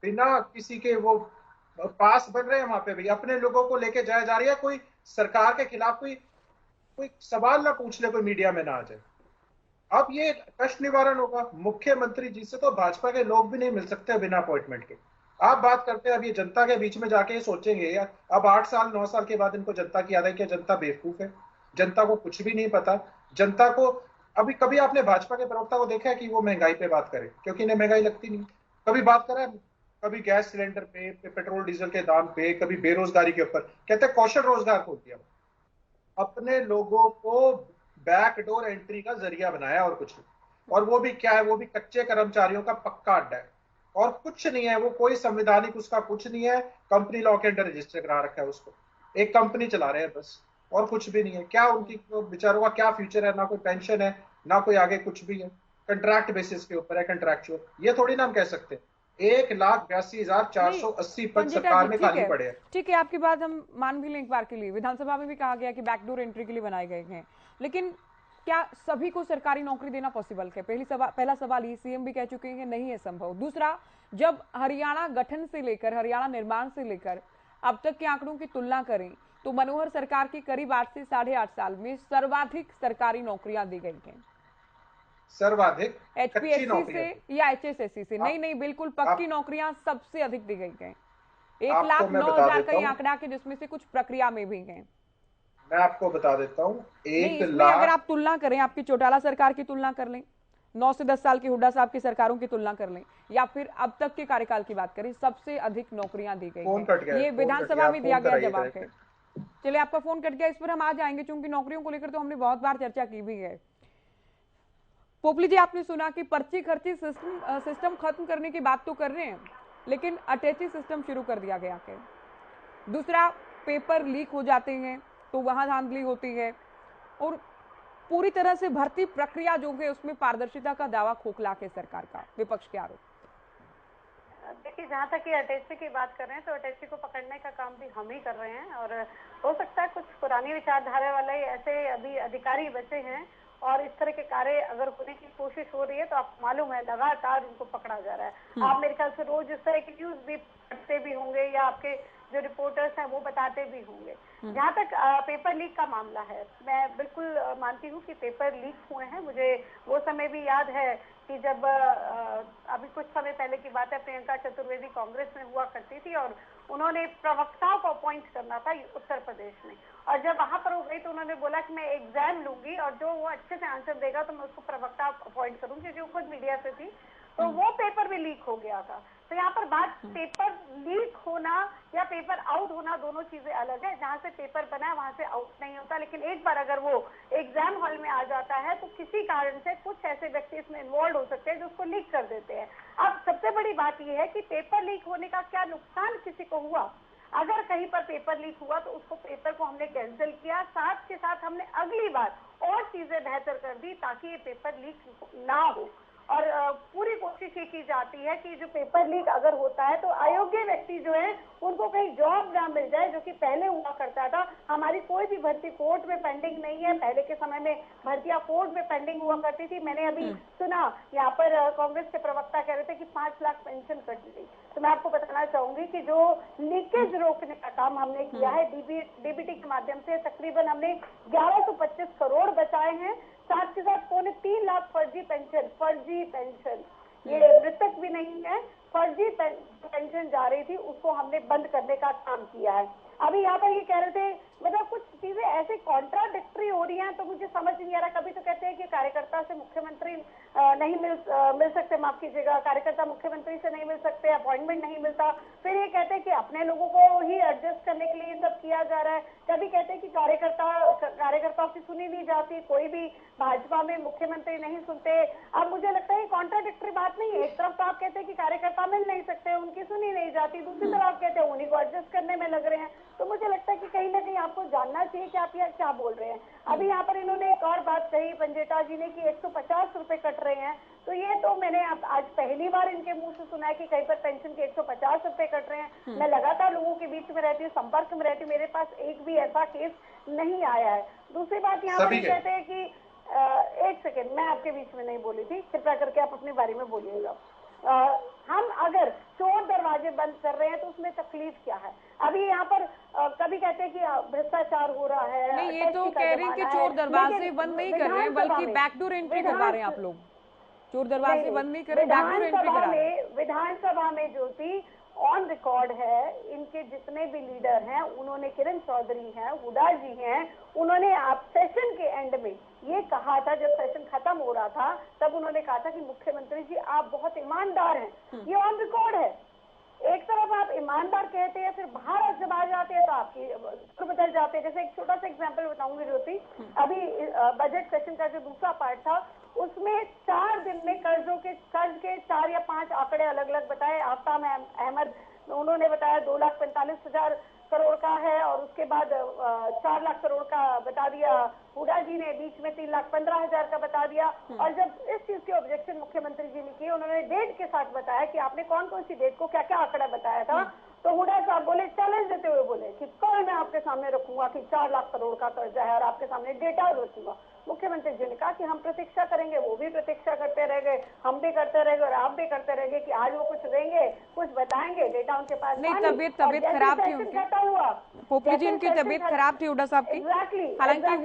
बिना किसी के वो पास बन रहे हैं, वहां पे भी अपने लोगों को लेके जाया जा रही है। कोई सरकार के खिलाफ कोई सवाल ना पूछ ले, कोई मीडिया में ना आ जाए। अब ये कष्ट निवारण होगा। मुख्यमंत्री जी से तो भाजपा के लोग भी नहीं मिल सकते बिना अपॉइंटमेंट के। आप बात करते हैं, अब ये जनता के बीच में जाके सोचेंगे यार, अब 8 साल 9 साल के बाद इनको जनता की याद है कि जनता बेवकूफ है, जनता को कुछ भी नहीं पता। जनता को अभी कभी आपने भाजपा के प्रवक्ता को देखा है कि वो महंगाई पे बात करे? क्योंकि इन्हें महंगाई लगती नहीं। कभी बात करा है? कभी गैस सिलेंडर पे, पेट्रोल डीजल के दाम पे, कभी बेरोजगारी के ऊपर? कहते हैं कौशल रोजगार खोल दिया। अपने लोगों को बैकडोर एंट्री का जरिया बनाया और कुछ नहीं। और वो भी क्या है, वो भी कच्चे कर्मचारियों का पक्का अड्डा है और कुछ नहीं है। वो कोई संवैधानिक उसका कुछ नहीं है। कंपनी लॉ के अंडर रजिस्टर करा रखा है उसको, एक कंपनी चला रहे हैं बस, और कुछ भी नहीं है। क्या उनकी बेचारों का क्या फ्यूचर है? ना कोई पेंशन है, ना कोई आगे कुछ भी है। कंट्रैक्ट बेसिस के ऊपर है, कंट्रैक्चुअल, ये थोड़ी ना हम कह सकते। 1,82,480 पद सरकार में खाली पड़े हैं। ठीक है, आपकी बात हम मान भी लें एक बार के लिए। विधानसभा में भी कहा गया कि बैकडोर एंट्री के लिए बनाए गए हैं, लेकिन क्या सभी को सरकारी नौकरी देना पॉसिबल है? पहला सवाल ये सीएम भी कह चुके हैं नहीं है संभव। दूसरा, जब हरियाणा गठन से लेकर हरियाणा निर्माण से लेकर अब तक के आंकड़ों की तुलना करें तो मनोहर सरकार की करीब 8 से 8.5 साल में सर्वाधिक सरकारी नौकरियां दी गई हैं। सर्वाधिक एचपीएससी से या एचएसएससी से? नहीं, बिल्कुल पक्की नौकरियां सबसे अधिक दी गई हैं। 1,09,000 का ये आंकड़ा के, जिसमें से कुछ प्रक्रिया में भी हैं। मैं आपको बता देता हूँ। अगर आप तुलना करें, आपकी चौटाला सरकार की तुलना कर लें, 9 से 10 साल की हुड्डा साहब की सरकारों की तुलना कर लें, या फिर अब तक के कार्यकाल की बात करें, सबसे अधिक नौकरियां दी गई हैं। ये विधानसभा में दिया गया जवाब है। चलिए, आपका फोन कट गया, इस पर हम आ जाएंगे, क्योंकि नौकरियों को लेकर तो हमने बहुत बार चर्चा की भी है। पोपली जी, आपने सुना कि पर्ची खर्ची सिस्टम खत्म करने की बात तो कर रहे हैं, लेकिन अटैची सिस्टम शुरू कर दिया गया है। दूसरा, पेपर लीक हो जाते हैं तो वहां धांधली होती है, और पूरी तरह से भर्ती प्रक्रिया जो है उसमें पारदर्शिता का दावा खोखला है सरकार का, विपक्ष के आरोप। देखिए, जहाँ तक ये अटैची की बात कर रहे हैं तो अटैची को पकड़ने का काम भी हम ही कर रहे हैं, और हो सकता है कुछ पुरानी विचारधारा वाले ऐसे अभी अधिकारी बचे हैं, और इस तरह के कार्य अगर होने की कोशिश हो रही है तो आपको मालूम है लगातार उनको पकड़ा जा रहा है। आप मेरे ख्याल से रोज इस तरह की न्यूज भी पढ़ते भी होंगे, या आपके जो रिपोर्टर्स हैं वो बताते भी होंगे। जहाँ तक पेपर लीक का मामला है, मैं बिल्कुल मानती हूँ कि पेपर लीक हुए हैं। मुझे वो समय भी याद है कि जब अभी कुछ समय पहले की बात है, प्रियंका चतुर्वेदी कांग्रेस में हुआ करती थी, और उन्होंने प्रवक्ताओं को अपॉइंट करना था उत्तर प्रदेश में, और जब वहां पर हो गई तो उन्होंने बोला कि मैं एग्जाम लूंगी और जो वो अच्छे से आंसर देगा तो मैं उसको प्रवक्ता अपॉइंट करूंगी, क्योंकि वो खुद मीडिया से थी। तो वो पेपर भी लीक हो गया था। तो यहाँ पर बात पेपर लीक होना या पेपर आउट होना दोनों चीजें अलग है। जहाँ से पेपर बना है वहां से आउट नहीं होता, लेकिन एक बार अगर वो एग्जाम हॉल में आ जाता है तो किसी कारण से कुछ ऐसे व्यक्ति इसमें इन्वॉल्व हो सकते हैं जो उसको लीक कर देते हैं। अब सबसे बड़ी बात यह है कि पेपर लीक होने का क्या नुकसान किसी को हुआ? अगर कहीं पर पेपर लीक हुआ तो उसको पेपर को हमने कैंसिल किया, साथ के साथ हमने अगली बार और चीजें बेहतर कर दी ताकि ये पेपर लीक ना हो। और पूरी कोशिश ये की जाती है कि जो पेपर लीक अगर होता है तो अयोग्य व्यक्ति जो है उनको कहीं जॉब ना मिल जाए, जो कि पहले हुआ करता था। हमारी कोई भी भर्ती कोर्ट में पेंडिंग नहीं है। पहले के समय में भर्तियां कोर्ट में पेंडिंग हुआ करती थी। मैंने अभी सुना यहाँ पर कांग्रेस के प्रवक्ता कह रहे थे कि 5 लाख पेंशन कट गई। तो मैं आपको बताना चाहूंगी कि जो लीकेज रोकने का काम हमने किया है डीबीटी के माध्यम से, तकरीबन हमने 1125 करोड़ बचाए हैं। साथ के साथ 3.25 लाख फर्जी पेंशन, ये मृतक भी नहीं है, फर्जी पेंशन जा रही थी, उसको हमने बंद करने का काम किया है। अभी यहाँ पर ये कह रहे थे, मतलब कुछ चीजें ऐसे कॉन्ट्राडिक्टरी हो रही हैं तो मुझे समझ नहीं आ रहा। कभी तो कहते हैं कि कार्यकर्ता से मुख्यमंत्री नहीं मिल सकते, माफ कीजिएगा, कार्यकर्ता मुख्यमंत्री से नहीं मिल सकते, अपॉइंटमेंट नहीं मिलता। फिर ये कहते हैं कि अपने लोगों को ही एडजस्ट करने के लिए ये सब किया जा रहा है। कभी कहते हैं कि कार्यकर्ताओं की सुनी नहीं जाती, कोई भी भाजपा में मुख्यमंत्री नहीं सुनते। अब मुझे लगता है कॉन्ट्राडिक्टरी बात नहीं है। एक तरफ तो आप कहते हैं कि कार्यकर्ता मिल नहीं सकते, उनकी सुनी नहीं जाती, दूसरी तरफ आप कहते हैं उन्हीं को एडजस्ट करने में लग रहे हैं। तो मुझे लगता है कि कहीं ना कहीं आपको जानना चाहिए कि आप यहाँ क्या बोल रहे हैं। अभी यहाँ पर इन्होंने एक और बात कही पंजेटा जी ने कि 150 रुपए कट रहे हैं, तो ये तो मैंने आज पहली बार इनके मुंह से सुना है कि कहीं पर पेंशन के 150 रुपए कट रहे हैं। मैं लगातार लोगों के बीच में रहती हूँ, संपर्क में रहती हूँ, मेरे पास एक भी ऐसा केस नहीं आया है। दूसरी बात यहाँ पर कहते हैं कि एक सेकेंड, मैं आपके बीच में नहीं बोली थी, कृपया करके आप अपने बारे में बोलिएगा। हम अगर चोर दरवाजे बंद कर रहे हैं तो उसमें तकलीफ क्या है? अभी यहाँ पर कभी कहते हैं कि भ्रष्टाचार हो रहा है। नहीं, ये तो कह रहे हैं कि चोर दरवाजे बंद नहीं कर रहे हैं, बल्कि बैकडोर एंट्री करवा रहे हैं आप लोग। चोर दरवाजे बंद नहीं कर रहे, बैकडोर एंट्री करा रहे हैं। विधानसभा में ज्योति ऑन रिकॉर्ड है, इनके जितने भी लीडर हैं, उन्होंने, किरण चौधरी हैं, हुड्डा जी हैं, उन्होंने आप सेशन के एंड में ये कहा था, जब सेशन खत्म हो रहा था तब उन्होंने कहा था कि मुख्यमंत्री जी आप बहुत ईमानदार हैं। ये ऑन रिकॉर्ड है। एक तरफ आप ईमानदार कहते हैं, फिर बाहर जब आ जाते हैं तो आपकी बदल जाते हैं। जैसे एक छोटा सा एग्जांपल बताऊंगी ज्योति, अभी बजट सेशन का जो दूसरा पार्ट था उसमें 4 दिन में कर्ज के 4 या 5 आंकड़े अलग अलग बताए। आफ्ताब अहमद उन्होंने बताया 2,45,000 करोड़ का है और उसके बाद 4 लाख करोड़ का बता दिया हुडा जी ने, बीच में 3,15,000 का बता दिया। और जब इस चीज के ऑब्जेक्शन मुख्यमंत्री जी ने किए, उन्होंने डेट के साथ बताया कि आपने कौन कौन सी डेट को क्या क्या आंकड़ा बताया था, तो हुडा साहब बोले, चैलेंज देते हुए बोले कि कल मैं आपके सामने रखूंगा कि 4 लाख करोड़ का कर्जा है और आपके सामने डेटा रखूंगा। मुख्यमंत्री जी ने कहा कि हम प्रतीक्षा करेंगे, वो भी प्रतीक्षा करते रह गए, हम भी करते रह गए और आप भी करते रह गए कि आज वो कुछ देंगे, कुछ बताएंगे, डेटा उनके पास नहीं, तबीयत खराब थी उनकी, हुआ पोपली जी उनकी तबीयत खराब थी हुडा साहब की। हालांकि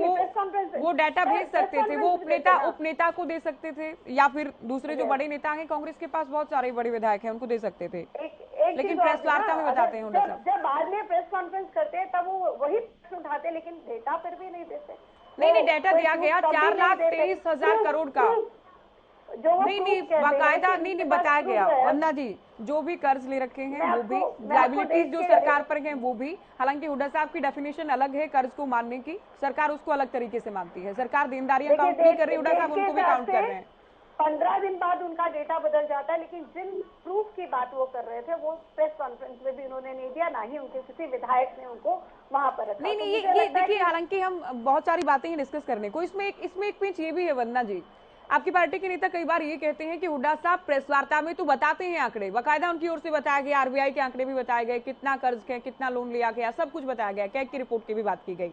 वो डाटा भेज सकते थे, वो उपनेता को दे सकते थे, या फिर दूसरे जो बड़े नेता हैं कांग्रेस के पास बहुत सारे बड़े विधायक हैं, उनको दे सकते थे, लेकिन प्रेस वार्ता में बताते हैं हुडा साहब। जब बाद में प्रेस कॉन्फ्रेंस करते हैं तब वो वही प्रश्न उठाते, लेकिन डेटा फिर भी नहीं देते। नहीं, डेटा दिया गया 4,23,000 करोड़ का, नहीं बाकायदा नहीं बताया गया। वंदना जी, जो भी कर्ज ले रखे हैं वो भी, लायबिलिटीज जो सरकार पर हैं वो भी, हालांकि हुडा साहब की डेफिनेशन अलग है कर्ज को मानने की, सरकार उसको अलग तरीके से मानती है। सरकार देनदारियां काउंट नहीं कर रही, हुडा साहब उनको भी काउंट कर रहे हैं। 15 दिन बाद उनका डेटा बदल जाता है, लेकिन जिन प्रूफ की बात वो कर रहे थे वो प्रेस कॉन्फ्रेंस में भी उन्होंने नहीं दिया, ना ही उनके किसी विधायक ने उनको वहां पर रखा। नहीं, ये देखिए, हालांकि हम बहुत सारी बातें हैं डिस्कस करने को, इसमें एक पिंच ये भी है वंदना जी, आपकी पार्टी के नेता कई बार ये कहते हैं कि हुड्डा साहब प्रेस वार्ता में तो बताते हैं आंकड़े, बाकायदा उनकी ओर से बताया गया, आरबीआई के आंकड़े भी बताए गए, कितना कर्ज है, कितना लोन लिया गया, सब कुछ बताया गया, कैग की रिपोर्ट की भी बात की गई,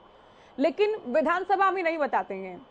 लेकिन विधानसभा में नहीं बताते हैं,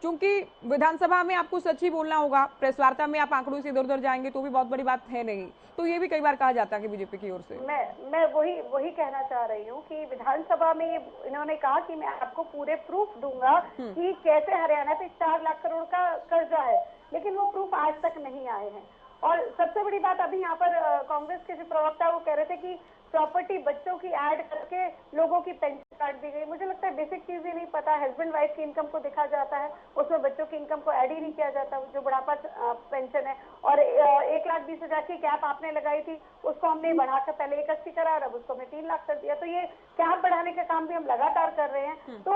क्योंकि विधानसभा में आपको सच ही बोलना होगा, प्रेस वार्ता में आप आंकड़ों से इधर उधर जाएंगे तो भी बहुत बड़ी बात है नहीं। तो ये भी कई बार कहा जाता है कि बीजेपी की ओर से। मैं वही कहना चाह रही हूँ कि विधानसभा में इन्होंने कहा कि मैं आपको पूरे प्रूफ दूंगा कि कैसे हरियाणा पे 4 लाख करोड़ का कर्जा है, लेकिन वो प्रूफ आज तक नहीं आए हैं। और सबसे बड़ी बात, अभी यहाँ पर कांग्रेस के जो प्रवक्ता वो कह रहे थे कि प्रॉपर्टी बच्चों की ऐड करके लोगों की पेंशन काट दी गई। मुझे लगता है बेसिक चीज ही नहीं पता, हस्बैंड वाइफ की इनकम को देखा जाता है, उसमें बच्चों की इनकम को ऐड ही नहीं किया जाता, जो बुढ़ापा पेंशन है। और 1,20,000 की कैप आपने लगाई थी, उसको हमने बढ़ाकर पहले 81 करा, अब उसको हमने 3 लाख कर दिया। तो ये कैप बढ़ाने का काम भी हम लगातार कर रहे हैं। तो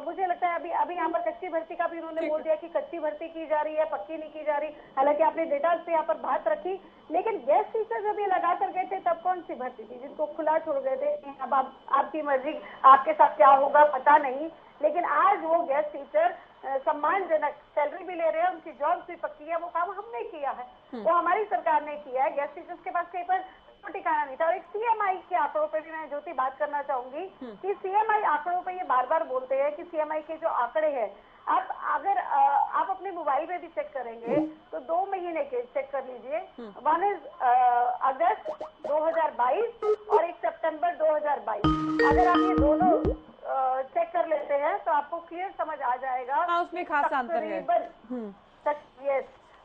मुझे लगता है अभी यहाँ पर कच्ची भर्ती का भी उन्होंने बोल दिया कि कच्ची भर्ती की जा रही है, पक्की नहीं की जा रही। हालांकि आपने डेटा पे यहाँ पर बात रखी, लेकिन गेस्ट टीचर जब ये लगा कर गए थे तब कौन सी भर्ती थी, जिनको खुला छोड़ गए थे, अब आपकी मर्जी, आपके साथ क्या होगा पता नहीं। लेकिन आज वो गेस्ट टीचर सम्मानजनक सैलरी भी ले रहे हैं, उनकी जॉब भी पक्की है, वो काम हमने किया है, वो हमारी सरकार ने किया है। गेस्ट टीचर्स के पास कहीं पर ठिकाना नहीं था। और एक सीएमआई के आंकड़ों पे भी मैं ज्योति बात करना चाहूंगी कि सीएमआई आंकड़ों पे ये बार बार बोलते हैं कि सीएमआई के जो आंकड़े हैं, आप अगर आप अपने मोबाइल पे भी चेक करेंगे तो 2 महीने के चेक कर लीजिए, 1 इज अगस्त 2022 और 1 सितंबर 2022। अगर आप ये दोनों चेक कर लेते हैं तो आपको क्लियर समझ आ जाएगा। हाँ, उसमें खास अंतर है। यस,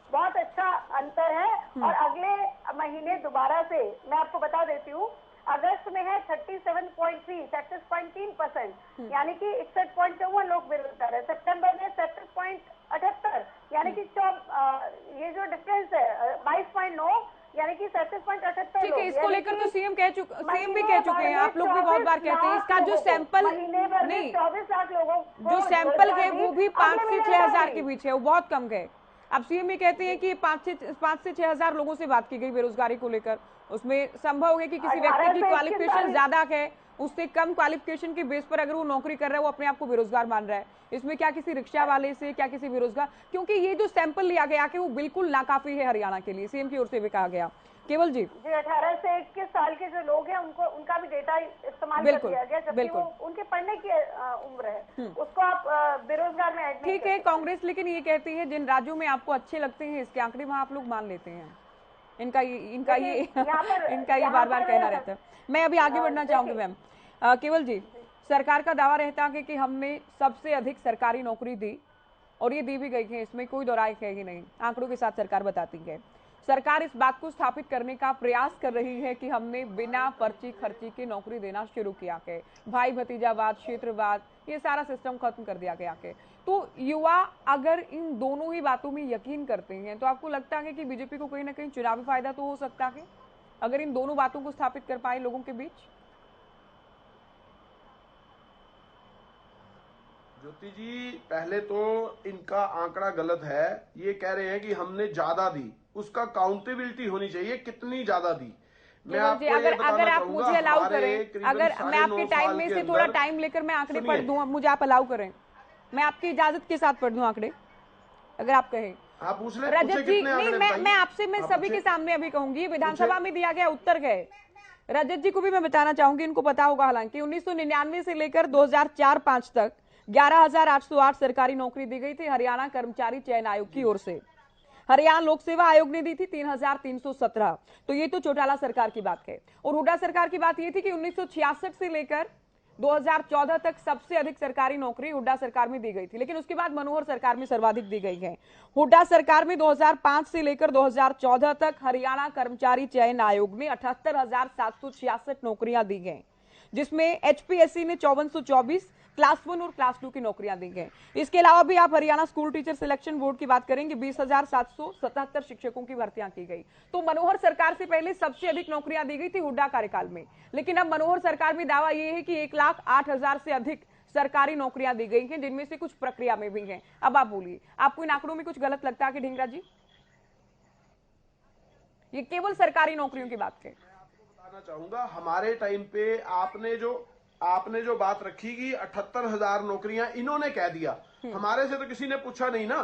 बहुत अच्छा अंतर है। और अगले महीने दोबारा से मैं आपको बता देती हूँ, अगस्त में है 36.3%, यानी कि 61.54 लोग बेरोजगार है। सितंबर में 36.78, यानी कि ये जो डिफरेंस है 22.9, यानी कि 37.78। ठीक है, इसको लेकर तो सीएम भी कह चुके हैं, आप लोग भी बहुत बार कहते हैं, इसका जो सैंपल नहीं, 24 लाख लोगों जो सैंपल गए वो भी 5 से 6,000 के बीच है, वो बहुत कम गए। अब सीएम ये कहते हैं कि 5 से 6,000 लोगों से बात की गई बेरोजगारी को लेकर, उसमें संभव है कि किसी व्यक्ति की क्वालिफिकेशन ज्यादा है, उससे कम क्वालिफिकेशन के बेस पर अगर वो नौकरी कर रहा है वो अपने आप को बेरोजगार मान रहा है। इसमें क्या किसी रिक्शा वाले से, क्या किसी बेरोजगार, क्योंकि ये जो सैंपल लिया गया कि वो बिल्कुल नाकाफी है हरियाणा के लिए, सीएम की ओर से भी कहा गया। केवल जी 18 से 21 साल के जो लोग हैं उनका भी डेटा इस्तेमाल कर दिया गया, जबकि वो उनके पढ़ने की उम्र है, उसको आप बेरोजगार में ऐड। ठीक है, कांग्रेस लेकिन ये कहती है जिन राज्यों में आपको अच्छे लगते हैं इसके आंकड़े वहां आप लोग मान लेते हैं, इनका ये बार बार कहना रहता है। मैं अभी आगे बढ़ना चाहूंगी मैम। केवल जी, सरकार का दावा रहता है कि हमने सबसे अधिक सरकारी नौकरी दी, और ये दी भी गई है, इसमें कोई दोराय है ही नहीं, आंकड़ों के साथ सरकार बताती है। सरकार इस बात को स्थापित करने का प्रयास कर रही है कि हमने बिना पर्ची खर्ची के नौकरी देना शुरू किया है, भाई भतीजावाद, क्षेत्रवाद, ये सारा सिस्टम खत्म कर दिया गया है। तो युवा अगर इन दोनों ही बातों में यकीन करते हैं तो आपको लगता है कि बीजेपी को कहीं ना कहीं चुनावी फायदा तो हो सकता है अगर इन दोनों बातों को स्थापित कर पाए लोगों के बीच। ज्योति जी, पहले तो इनका आंकड़ा गलत है, ये कह रहे हैं कि हमने ज्यादा दी, उसका काउंटेबिलिटी होनी चाहिए, कितनी ज्यादा दी। मैं आपको ये अगर बताना आप चाहूंगा, मुझे अलाउ हमारे करें, करीबन अगर मैं आपके 9.5 टाइम साल में के से थोड़ा अंदर- टाइम लेकर मैं आंकड़े सुनिए। पढ़ दूं, मुझे आप अलाउ करें, मैं आपकी इजाजत के साथ पढ़ दूं आंकड़े, अगर आप कहें। आप पूछ ले, रजत पूछे जी, कितने नहीं, आंकड़े मैं बताइए। आपसे मैं आप सभी के पूछे। सामने अभी कहूंगी, विधानसभा में दिया गया उत्तर है। रजत जी को भी मैं बताना चाहूंगी, इनको पता होगा, हालांकि 1999 से लेकर 2004-05 तक 11,808 सरकारी नौकरी दी गई थी हरियाणा कर्मचारी चयन आयोग की ओर से। हरियाणा लोक सेवा आयोग ने दी थी 3,317। तो ये तो चौटाला सरकार की बात है। और हुड्डा सरकार की बात ये थी कि 1966 से लेकर 2014 तक सबसे अधिक सरकारी नौकरी हुड्डा सरकार में दी गई थी, लेकिन उसके बाद मनोहर सरकार में सर्वाधिक दी गई है। हुड्डा सरकार में 2005 से लेकर 2014 तक हरियाणा कर्मचारी चयन आयोग ने 78,766 नौकरियां दी गई, जिसमें एचपीएससी ने 5424, क्लास 1 और क्लास 2 की नौकरियां दी गई। इसके अलावा भी आप Haryana school teacher selection board की बात करेंगे, 20,777 शिक्षकों की भर्तियां की गई। तो मनोहर सरकार से पहले सबसे अधिक नौकरियां दी गई थी हुड्डा कार्यकाल में, लेकिन अब मनोहर सरकार में दावा यह है कि 1,08,000 से अधिक सरकारी नौकरियां दी गई हैं, जिनमें से कुछ प्रक्रिया में भी हैं। अब आप बोलिए, आपको इन आंकड़ों में कुछ गलत लगता है कि ढींगरा जी? ये केवल सरकारी नौकरियों की बात है। बताना चाहूंगा, हमारे टाइम पे आपने जो बात रखी कि 78,000 नौकरियां इन्होंने कह दिया, हमारे से तो किसी ने पूछा नहीं ना,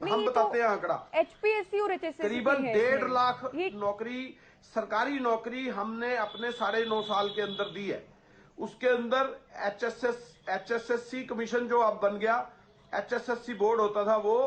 हम बताते हैं आंकड़ा। एचपीएससी और एचएसएससी करीबन 1.5 लाख नौकरी, सरकारी नौकरी हमने अपने 9.5 साल के अंदर दी है। उसके अंदर एचएसएससी कमीशन जो अब बन गया, एचएसएससी बोर्ड होता था वो,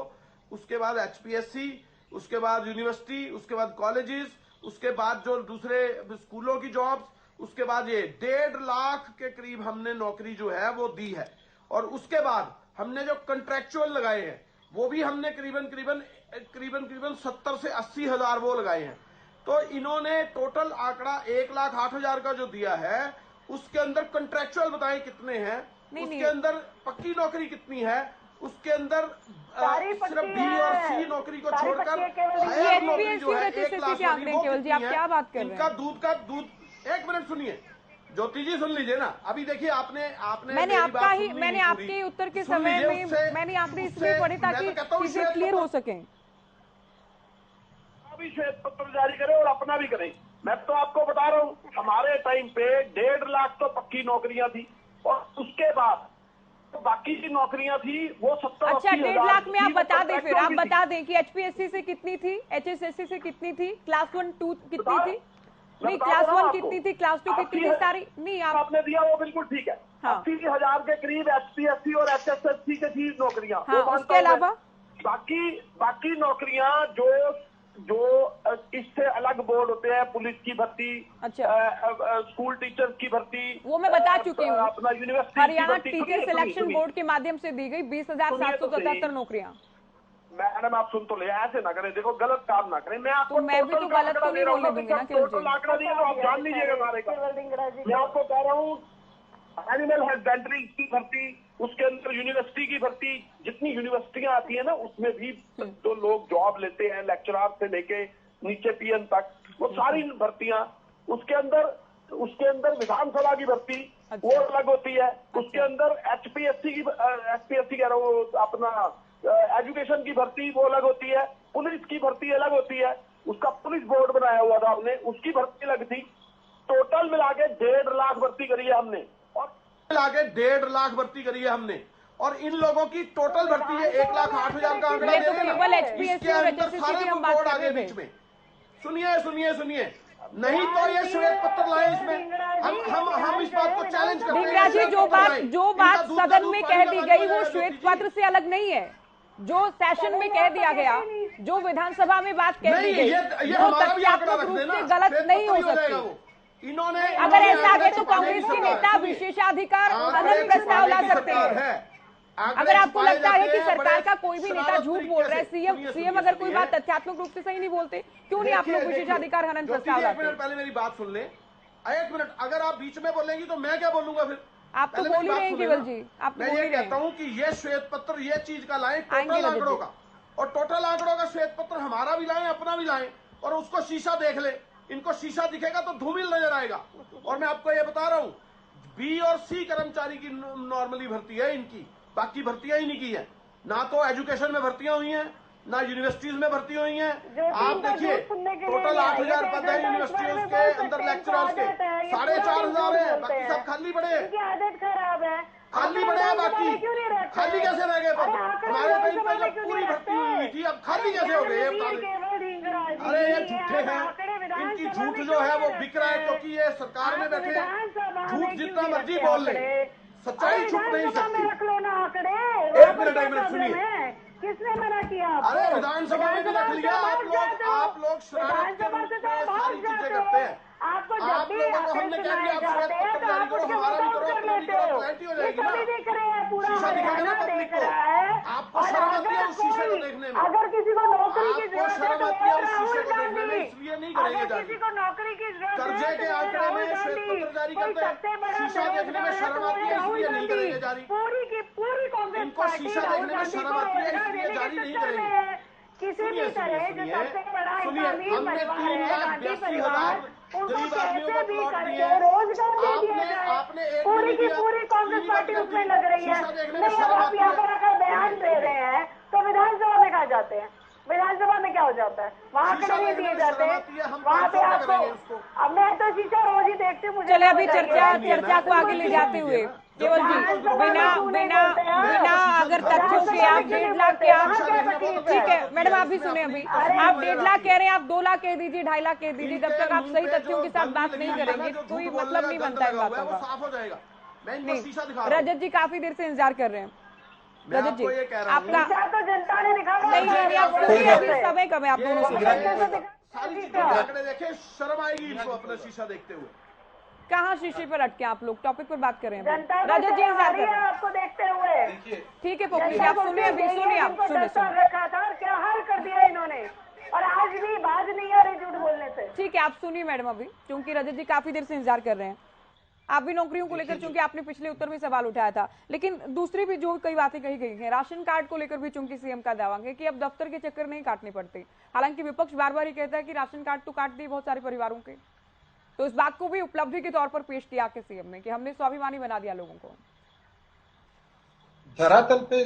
उसके बाद एचपीएससी, उसके बाद यूनिवर्सिटी, उसके बाद कॉलेजेस, उसके बाद जो दूसरे स्कूलों की जॉब्स, उसके बाद ये 1.5 लाख के करीब हमने नौकरी जो है वो दी है। और उसके बाद हमने जो कंट्रैक्चुअल लगाए हैं वो भी हमने करीबन 70 से 80 हजार वो लगाए हैं। तो इन्होंने टोटल आंकड़ा 1,08,000 का जो दिया है, उसके अंदर कंट्रैक्चुअल बताएं कितने हैं, उसके अंदर पक्की नौकरी कितनी है, उसके अंदर सिर्फ बी और सी नौकरी को छोड़कर हायर नौकरी जो है 1 लाख वाली वो कितनी है। इनका दूध 1 मिनट सुनिए ज्योति जी, सुन लीजिए ना। अभी देखिए आपने मैंने आपके उत्तर के समय में मैंने आंकड़े इसलिए पढ़े ताकि चीजें क्लियर हो सके। अभी श्वेत पत्र जारी करें और अपना भी करें। मैं तो आपको बता रहा हूँ, हमारे टाइम पे 1.5 लाख तो पक्की नौकरियां थी, और उसके बाद तो बाकी की नौकरियां थी वो 70-80 अच्छा, 1.5 लाख में आप बता दें, फिर आप बता दें कि एचपीएससी से कितनी थी, एचएसएससी से कितनी थी, क्लास 1 2 कितनी थी, नहीं क्लास 1 कितनी थी, क्लास 2 कितनी थी, सारी नहीं आपने दिया वो बिल्कुल ठीक है। 80,000 के करीब एचपीएससी और एचएसएससी के थी नौकरियां। उसके अलावा बाकी नौकरियां जो इससे अलग बोर्ड होते हैं, पुलिस की भर्ती, स्कूल टीचर्स की भर्ती, वो मैं बता चुकी हूँ, अपना university Haryana teacher selection board के माध्यम से दी गई 20,777 नौकरियां। मैडम आप सुन तो ले, ऐसे ना करें, देखो गलत काम ना करें। मैं आपको मैं भी तो गलत तो नहीं बोलने दूंगी ना, टोटल आंकड़ा दिया तो आप जान लीजिएगा सारे का। मैं आपको कह रहा हूँ एनिमल हस्बेंड्री की भर्ती, उसके अंदर यूनिवर्सिटी की भर्ती, जितनी यूनिवर्सिटियां आती है ना उसमें भी जो लोग जॉब लेते हैं, लेक्चरर से लेके नीचे पीएन तक, वो सारी भर्तियां, उसके अंदर विधानसभा की भर्ती वो अलग होती है, उसके अंदर एचपीएससी कह रहा हूँ, अपना एजुकेशन की भर्ती वो अलग होती है, पुलिस की भर्ती अलग होती है, उसका पुलिस बोर्ड बनाया हुआ था हमने, उसकी भर्ती अलग थी। टोटल मिला के 1.5 लाख भर्ती करी है हमने, और मिला के 1.5 लाख भर्ती करी है हमने, और इन लोगों की टोटल भर्ती है 1,08,000 का आंकड़ा दे रहे हैं। इसके अंदर सारे बोर्ड आगे बीच में। सुनिए, नहीं तो ये श्वेत पत्र लाए, इसमें हम इस बात को चैलेंज करते हैं। ढींगरा जी, जो बात सदन में कह दी गई वो श्वेत पत्र से अलग नहीं है, जो सेशन में कह दिया गया, जो विधानसभा में बात कह दी गई, वो तथ्यात्मक रूप से गलत नहीं हो सकती। इन्होंने अगर ऐसा आगे तो कांग्रेस के नेता विशेषाधिकार अनंत प्रस्ताव ला सकते हैं। अगर आपको लगता है कि सरकार का कोई भी नेता झूठ बोल रहा है, सीएम अगर कोई बात तथ्यात्मक रूप से सही नहीं बोलते, क्यों नहीं आप लोग विशेषाधिकार हनन प्रस्ताव लाते? 1 मिनट पहले मेरी बात सुन ले, 1 मिनट। अगर आप बीच में बोलेंगी तो मैं क्या बोलूंगा फिर? आप तो बोल ही रहे हैं केवल जी, आप मैं ये कहता हूँ कि ये श्वेत पत्र ये चीज का लाए, टोटल आंकड़ों का, और टोटल आंकड़ों का श्वेत पत्र हमारा भी लाए, अपना भी लाए, और उसको शीशा देख ले। इनको शीशा दिखेगा तो धूमिल नजर आएगा। और मैं आपको ये बता रहा हूँ, बी और सी कर्मचारी की नॉर्मली भर्ती है इनकी, बाकी भर्तियां ही नहीं की है। ना तो एजुकेशन में भर्तियां हुई हैं, ना यूनिवर्सिटीज में भर्ती हुई हैं। आप का देखिए झूठ सुनने के लिए टोटल नहीं 8,000 आए। पद है ये यूनिवर्सिटियों में के बोल अंदर सकते हैं, लेक्चरर्स के, इनकी आदत है, ये 4,500 पूरा है, दिन बाकी बोलते सब खाली पड़े हैं। इनकी आदत खराब है। खाली पड़े हैं बाकी, क्यों नहीं रखते? खाली कैसे रह गए पद? अरे आंकड़े हमारे टाइम पे विधानसभा में जब क्यों पूरी नहीं भर्ती हुई रखते? थी, अब खाली कैसे हो गए ये बता दें। केवल ढींगराजी। अरे ये झूठे हैं, आंकड़े इनकी विधानसभा झूठ में जो है क्यों वो नहीं बिक रहा है, रखते? क्योंकि ये सरकार में आप बैठे हैं। विधानसभा झूठ में जितना क्यों मर्जी नहीं बोल रखते ले, आंकड़े? सच्चाई छुप नहीं विधानसभा में सकती। रख लो ना आंकड़े। एक मिनट, एक मिनट सुनिए। किसने मना किया आपको? अरे विधानसभा में भी रख लिया। आप लोग शरारत के रूप में सारी चीजें करते हैं। आपको आप जब भी लोगों को आंकड़े हमने कह सुनाए दिया आप जाते हैं श्वेत तो पत्र आप जारी करो, उसके हमारा भी मुताबिक करो, कर अपना भी लेते करो, हो। क्लैरिटी हो ये जाएगी ना। सभी देख रहे हैं, पूरा शीशा दिखाएगा ना हरियाणा पब्लिक देख को। रहा है। आपको और शर्म आती है अगर उस शीशे को कोई- देखने में। अगर किसी को नौकरी की आपको जरूरत है शर्म तो आती है वो उस शीशे राहुल को देखने में, गांधी। इसलिए नहीं करेंगे अगर जारी। किसी को नौकरी की जरूरत कर्जे है के तो वो आंकड़े राहुल में श्वेत गांधी। पत्र जारी कोई करते हैं, सबसे बड़ा शीशा देखने में बेरोजगार है शर्म तो वो आती है, राहुल इसलिए नहीं गांधी। करेंगे जारी। पूरी की पूरी कांग्रेस इनको पार्टी शीशा राहुल देखने में गांधी शर्म को आती है, रोजगार इसलिए देने के जारी नहीं चक्कर में करेंगे। है। किसी भी सुनिए, तरह जो सुनिए, सबसे बड़ा सुनिए, इस्लामी हमने परिवार 3 है लाख गांधी 82 परिवार, हजार उनको गरीब आदमियों कैसे को भी प्लॉट करके दिए। रोजगार दे दिया जाए। आपने एक पूरी भी की दिया, पूरी कांग्रेस टीवी पार्टी बंद कर उसमें दी। लग रही है। शीशा देखने में नहीं, शर्म अब आप आती यहाँ है। पर अगर बयान दे रहे हैं तो विधानसभा में कहा जाते हैं? विधानसभा में क्या हो जाता है? वहाँ शीशा आंकड़े नहीं देखने दिए में जाते। शर्म आती है, हम वहाँ पे 500 में आपको करेंगे उसको। अब मैं तो शीशा रोज ही देखती हूँ। मुझे चले अभी बताइए। चर्चा को आगे ले जाते हुए केवल जी बिना अगर तथ्यों के आप 1.5 लाख के आप ठीक है मैडम आप भी सुने अभी आप 1.5 लाख कह रहे हैं, आप 2 लाख कह दीजिए, 2.5 लाख कह दीजिए, जब तक आप सही तथ्यों के साथ बात नहीं करेंगे कोई मतलब नहीं बनता है बातों का। साफ हो जाएगा। मैं इनको शीशा दिखा नहीं, रहा हूं। रजत जी काफी देर से इंतजार कर रहे हैं। मैं रजत जी आपको ये कह रहा हूं। आपका तो जनता ने दिखा नहीं आप सुनिए, अभी समय कम है, आप दोनों सुनिए। सारी चीजें आंकड़े देखे, शर्म आएगी इनको अपना शीशा देखते हुए। कहाँ शीशे पर अटके आप लोग, टॉपिक पर बात करें। जनता रजत जी इंतजार कर रहे हैं। आपको देखते हुए। ठीक है पोखरी जी, आप सुनिए अभी, सुनिए आप सुनिए रखा था और क्या हाल कर दिया इन्होंने, और आज भी बाज नहीं आ रही झूठ बोलने से। ठीक है आप सुनिए मैडम अभी, क्योंकि रजत जी काफी देर से इंतजार कर रहे हैं। आप भी नौकरियों को लेकर, चूंकि आपने पिछले उत्तर में सवाल उठाया था, लेकिन दूसरी भी जो कई बातें कही गई हैं, राशन कार्ड को लेकर भी चूंकि सीएम का दावा है कि अब दफ्तर के चक्कर नहीं काटने पड़ते। हालांकि विपक्ष बार बार ये कहता है कि राशन कार्ड तो काट दिए बहुत सारे परिवारों के, तो इस बात को भी उपलब्धि के तौर पर पेश किया के सीएम ने कि हमने स्वाभिमानी बना दिया लोगों को। धरातल पे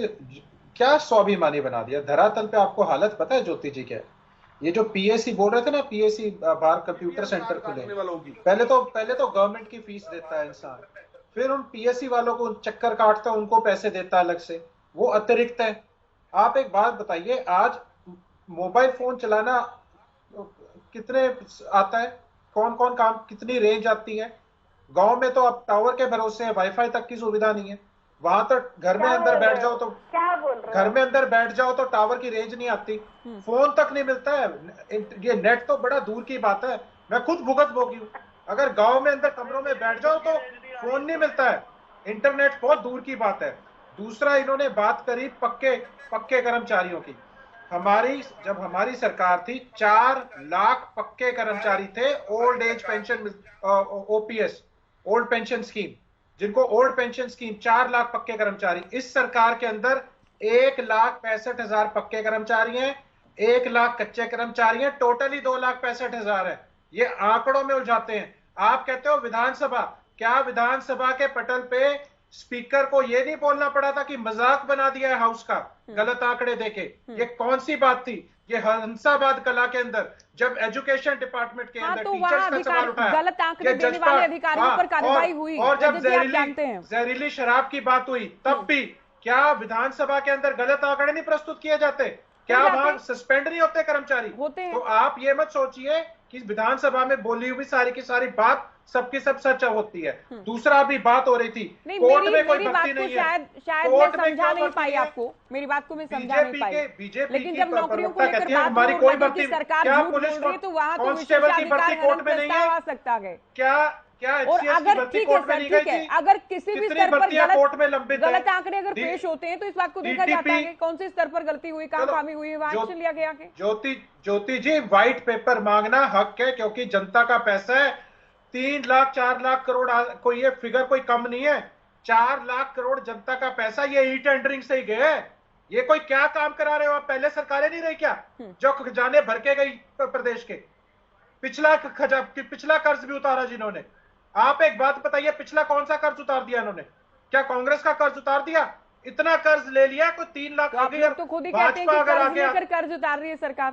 क्या स्वाभिमानी बना दिया? धरातल पे आपको हालत पता है ज्योति जी क्या है? ये जो पीएससी बोल रहे थे ना, पीएससी बाहर कंप्यूटर सेंटर खुले, पहले तो गवर्नमेंट की फीस देता है इंसान, फिर उन पीएससी वालों को चक्कर काटता है, उनको पैसे देता है अलग से, वो अतिरिक्त है। आप एक बात बताइए, आज मोबाइल फोन चलाना कितने आता है? कौन कौन काम, कितनी रेंज आती है? गांव में तो अब टावर के भरोसे है, वाईफाई तक की सुविधा नहीं है। वहां तो घर में अंदर बैठ जाओ तो क्या बोल रहे घर में अंदर बैठ जाओ तो टावर की रेंज नहीं आती, फोन तक नहीं मिलता है। ये नेट तो बड़ा दूर की बात है, मैं खुद भुगत भोगी हूँ। अगर गांव में अंदर कमरों में बैठ जाओ तो फोन नहीं मिलता है, इंटरनेट बहुत दूर की बात है। दूसरा, इन्होंने बात करी पक्के कर्मचारियों की। जब हमारी सरकार थी 4 लाख पक्के कर्मचारी थे, old age pension, OPS, old pension scheme, जिनको ओल्ड पेंशन स्कीम, 4 लाख पक्के कर्मचारी। इस सरकार के अंदर 1,65,000 पक्के कर्मचारी हैं, 1 लाख कच्चे कर्मचारी हैं, टोटली 2,65,000 है। ये आंकड़ों में उलझाते हैं। आप कहते हो विधानसभा, क्या विधानसभा के पटल पे स्पीकर को ये नहीं बोलना पड़ा था कि मजाक बना दिया है हाउस का गलत आंकड़े देके? ये कौन सी बात थी? ये हंसाबाद कला के अंदर जब एजुकेशन डिपार्टमेंट के अंदर टीचर्स का सवाल उठाया, गलत आंकड़े देने वाले अधिकारियों पर कार्रवाई हुई, और जब जानते हैं जहरीली शराब की बात हुई तब भी क्या विधानसभा के अंदर गलत आंकड़े नहीं प्रस्तुत किए जाते? क्या वहां सस्पेंड नहीं होते कर्मचारी? होते हैं। तो आप ये मत सोचिए कि विधानसभा में बोली हुई सारी की सारी बात सबकी सब सच होती है। दूसरा भी बात हो रही थी, कोर्ट में कोई भर्ती नहीं है। शायद मैं समझा नहीं पाई आपको, मेरी बात को मैं समझा नहीं पाई। बीजेपी लेकिन जब नौकरियों को लेकर बात हमारी कोई हो भर्ती, सरकार क्या झूठ बोल पुलिस रही है तो वहां तो कांस्टेबल की भर्ती कोर्ट में नहीं है? आ सकता है क्या और अगर ठीक है सर, ठीक है, अगर किसी भी स्तर पर कोर्ट में लंबित गलत आंकड़े अगर पेश होते हैं तो इस बात को देखा जाता है कौन से स्तर पर गलती हुई, कहाँ खामी हुई है, वहां एक्शन लिया गया। ज्योति जी, व्हाइट पेपर मांगना हक है, क्योंकि जनता का पैसा है। 3 लाख 4 लाख करोड़, कोई ये फिगर कोई कम नहीं है। 4 लाख करोड़ जनता का पैसा ये ई टेंडरिंग से ही गया है। ये कोई क्या काम करा रहे हो आप? पहले सरकारें नहीं रही क्या जो खजाने भर के गई प्रदेश के? पिछला कर्ज भी उतारा जिन्होंने। आप एक बात बताइए, पिछला कौन सा कर्ज उतार दिया इन्होंने? क्या कांग्रेस का कर्ज उतार दिया? इतना कर्ज ले लिया, कोई 3 लाख। तो आप लोग तो खुद ही कहते हैं कि कर्ज लेकर कर्ज उतार रही है सरकार,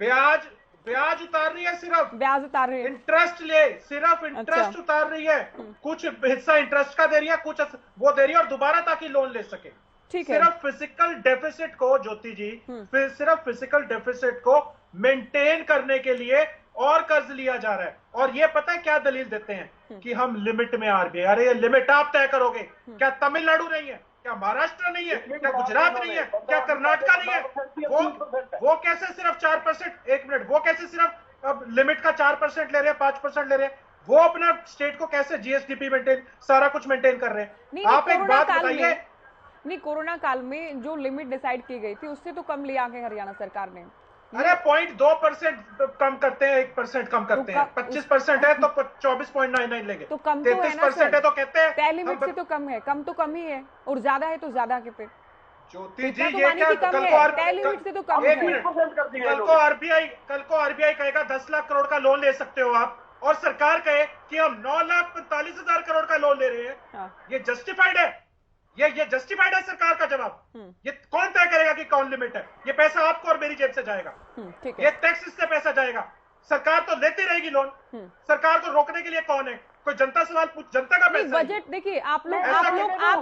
ब्याज उतार रही है, सिर्फ ब्याज उतार रही है, इंटरेस्ट सिर्फ इंटरेस्ट उतार रही है। कुछ हिस्सा इंटरेस्ट का दे रही है, कुछ वो दे रही है, और दोबारा ताकि लोन ले सके। ठीक है। सिर्फ फिजिकल डेफिसिट को, ज्योति जी, सिर्फ फिजिकल डेफिसिट को मेंटेन करने के लिए और कर्ज लिया जा रहा है। और ये पता है क्या दलील देते हैं कि हम लिमिट में आ गए। अरे ये लिमिट आप तय करोगे क्या? तमिलनाडु नहीं है क्या? महाराष्ट्र नहीं है क्या? गुजरात नहीं है क्या? कर्नाटका नहीं है? वो कैसे सिर्फ 4%, 1 मिनट, वो कैसे सिर्फ अब लिमिट का 4% ले रहे हैं, 5% ले रहे हैं? वो अपना स्टेट को कैसे जीएसडीपी मेंटेन, सारा कुछ मेंटेन कर रहे हैं? आप एक बात बताइए, नहीं, कोरोना काल में जो लिमिट डिसाइड की गई थी उससे तो कम लिया है हरियाणा सरकार ने। अरे 0.2% कम करते हैं, 1% कम करते हैं। 25% है तो 24.99 लेंगे, तो कम तो है ना 33% है तो कहते हैं तय लिमिट से तो कम है, कम तो कम ही है, और ज्यादा है तो ज्यादा के पे। ज्योति जी तो ये क्या, तय लिमिट से तो कम है। कल को आरबीआई कहेगा 10 लाख करोड़ का लोन ले सकते हो आप, और सरकार कहे कि हम 9,45,000 करोड़ का लोन ले रहे हैं, ये जस्टिफाइड है? ये जस्टिफाइड है सरकार का जवाब? ये कौन तय करेगा कि कौन लिमिट है? ये पैसा आपको और मेरी जेब से जाएगा, ठीक है। ये टैक्स से पैसा जाएगा। सरकार तो लेती रहेगी लोन, सरकार को रोकने के लिए कौन है? कोई जनता सवाल पूछ, जनता का पैसा। बजट देखिए, आप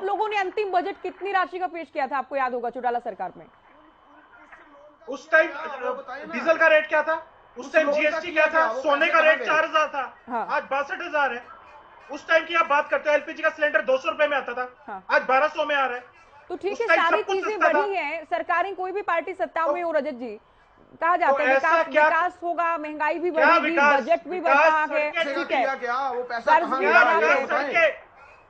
लोगों ने अंतिम बजट कितनी राशि का पेश किया था, आपको याद होगा, चौटाला सरकार में? उस टाइम डीजल का रेट क्या था? उस टाइम जीएसटी क्या था? सोने का रेट 4,000 था, आज 62,000 है। उस टाइम की आप बात करते हो, एलपीजी का सिलेंडर 200 रुपए में आता था, आज 1200 में आ रहा है। तो ठीक है, सारी चीजें बढ़ी हैं, सरकारें कोई भी पार्टी सत्ता में हो, रजत जी, कहा जाता है विकास होगा, महंगाई भी बढ़ेगी, बजट भी बढ़ रहा है, ठीक है।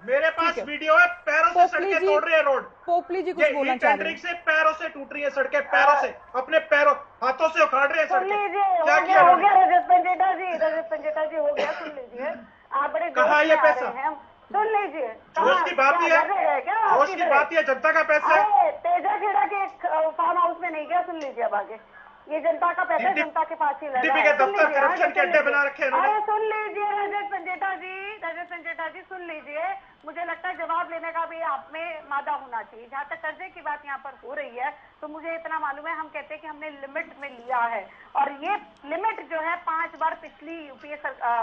मेरे पास वीडियो है, पैरों से सड़कें तोड़ रही है रोड। पोपली जी कुछ बोलना चाह रहे हैं। से पैरों से टूट रही है सड़कें, पैरों से, अपने पैरों हाथों से उखाड़ रहे हैं सड़कें। क्या किया हो गया रजत पंजेटा जी? रजत पंजेटा जी हो गया, सुन लीजिए, आप बड़े कहाँ ये पैसा? सुन लीजिए, जोश की बात ही है, जोश की बात ही है, जनता का पैसा है। तेजा खेड़ा के फार्म हाउस में नहीं गया, सुन लीजिए अब आगे, ये जनता का पैसा जनता के पास ही लगा है। दफ्तर करप्शन के अड्डे बना रखे हैं। अरे सुन लीजिए रजत पंजेटा जी, सुन लीजिए, मुझे लगता है जवाब लेने का भी आप में मादा होना चाहिए। जहाँ तक कर्जे की बात यहाँ पर हो रही है, तो मुझे इतना मालूम है, हम कहते हैं कि हमने लिमिट में लिया है, और ये लिमिट जो है 5 बार पिछली यूपीए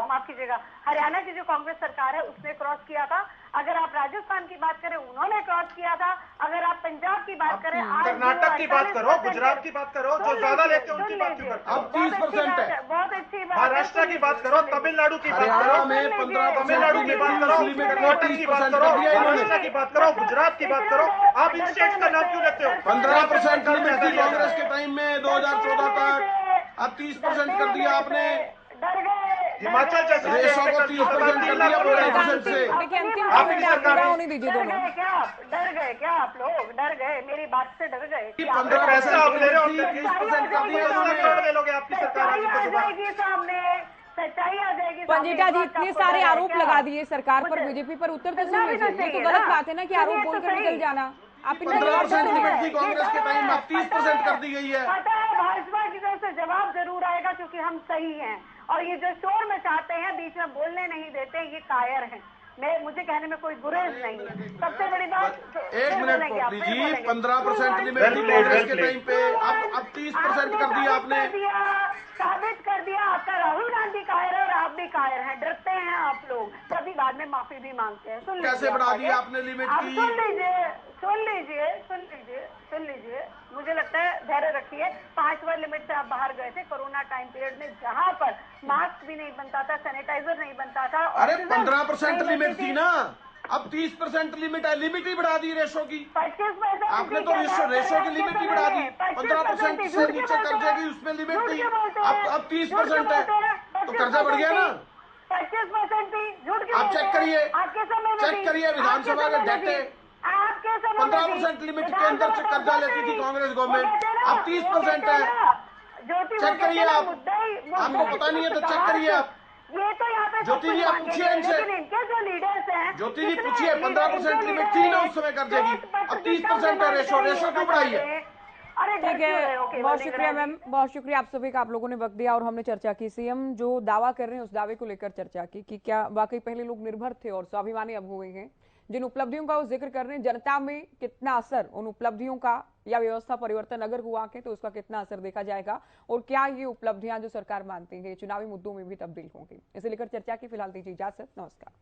माफ कीजिएगा, हरियाणा की जो कांग्रेस सरकार है उसने क्रॉस किया था। अगर आप राजस्थान की बात करें, उन्होंने क्रॉस किया था। अगर आप पंजाब की बात करें, कर्नाटक की बात करो, गुजरात की बात करो, जो ज्यादा लेते हैं उनकी बात क्यों करते हो? अब 30% है। बहुत अच्छी बात। महाराष्ट्र की बात करो, तमिलनाडु की बात करो, तमिलनाडु की बात करो, कर्नाटक की बात करो, महाराष्ट्र की बात करो, गुजरात की बात करो, आप इन स्टेट्स का नाम क्यों लेते हो? 15% लिमिट थी कांग्रेस के टाइम में 2014 तक, अब 30% कर दिया आपने। हिमाचल जैसे रेशो को 30% कर दिया 15% से। आपकी सरकार होने दीजिए दोनों। डर गए क्या आप लोग? डर गए, मेरी बात से डर गए? 15 पैसा आप ले रहे हो, 30% कर दिया इन्होंने। ले लोगे आपकी सरकार आ जाएगी सामने, सच्चाई आ जाएगी। पंजेटा जी, इतने सारे आरोप लगा दिए सरकार पर, बीजेपी पर, उत्तर तो सुन लीजिए। ये तो गलत बात है ना कि आरोप बोलकर निकल जाना। आप 15% लिमिट थी कांग्रेस के टाइम में, अब 30% कर दी गई है। पता है, भाजपा की तरफ से जवाब जरूर आएगा, क्योंकि हम सही हैं, और ये जो शोर मचाते हैं, बीच में बोलने नहीं देते, ये कायर हैं। मुझे कहने में कोई गुरेज नहीं है। सबसे बड़ी बात, एक मिनट पोपली जी, 15% लिमिट थी कांग्रेस के टाइम पे, अब 30% कर दिया आपने। साबित कर दिया आपका राहुल गांधी कायर है और आप भी कायर हैं, डरते हैं आप लोग, तभी बाद में माफी भी मांगते हैं। सुन लीजिए, कैसे बढ़ा दिया आपने लिमिट की? सुन लीजिए, मुझे लगता है धैर्य रखिए। 5 बार लिमिट से आप बाहर गए थे कोरोना टाइम पीरियड में, जहां पर मास्क भी नहीं बनता था, सैनिटाइजर नहीं बनता था। अरे 15% लिमिट थी ना, अब 30% लिमिट है, लिमिट ही बढ़ा दी रेशो की। 25% आपने तो रेशो की लिमिट ही बढ़ा दी, 15% से नीचे कर्जे की उसमें लिमिट थी, अब 30% है, तो कर्जा बढ़ गया ना। 25% थी, झूठ क्यों? आप चेक करिए, आपके समय में चेक करिए विधानसभा के डेटे, आपके समय 15% लिमिट के अंदर से कर्जा लेती थी कांग्रेस गवर्नमेंट, अब 30% है। चेक करिए आप, आपको पता नहीं है तो चेक करिए आप। ये तो यहाँ पे ज्योति जी आप पूछिए इनसे, इनके जो लीडर्स हैं, ज्योति जी पूछिए, 15% लिमिट थी ना उस समय कर्जे की, अब 30% है रेशो क्यों बढ़ाई है? ठीक है, बहुत शुक्रिया मैम, बहुत शुक्रिया आप सभी का, आप लोगों ने वक्त दिया और हमने चर्चा की। सीएम जो दावा कर रहे हैं उस दावे को लेकर चर्चा की कि क्या वाकई पहले लोग निर्भर थे और स्वाभिमानी अब हुए हैं, जिन उपलब्धियों का वो जिक्र कर रहे हैं, जनता में कितना असर उन उपलब्धियों का या व्यवस्था परिवर्तन अगर हुआ के तो उसका कितना असर देखा जाएगा और क्या ये उपलब्धियां जो सरकार मानती है चुनावी मुद्दों में भी तब्दील होंगी। इसे लेकर चर्चा की फिलहाल दीजिए इजाजत। नमस्कार।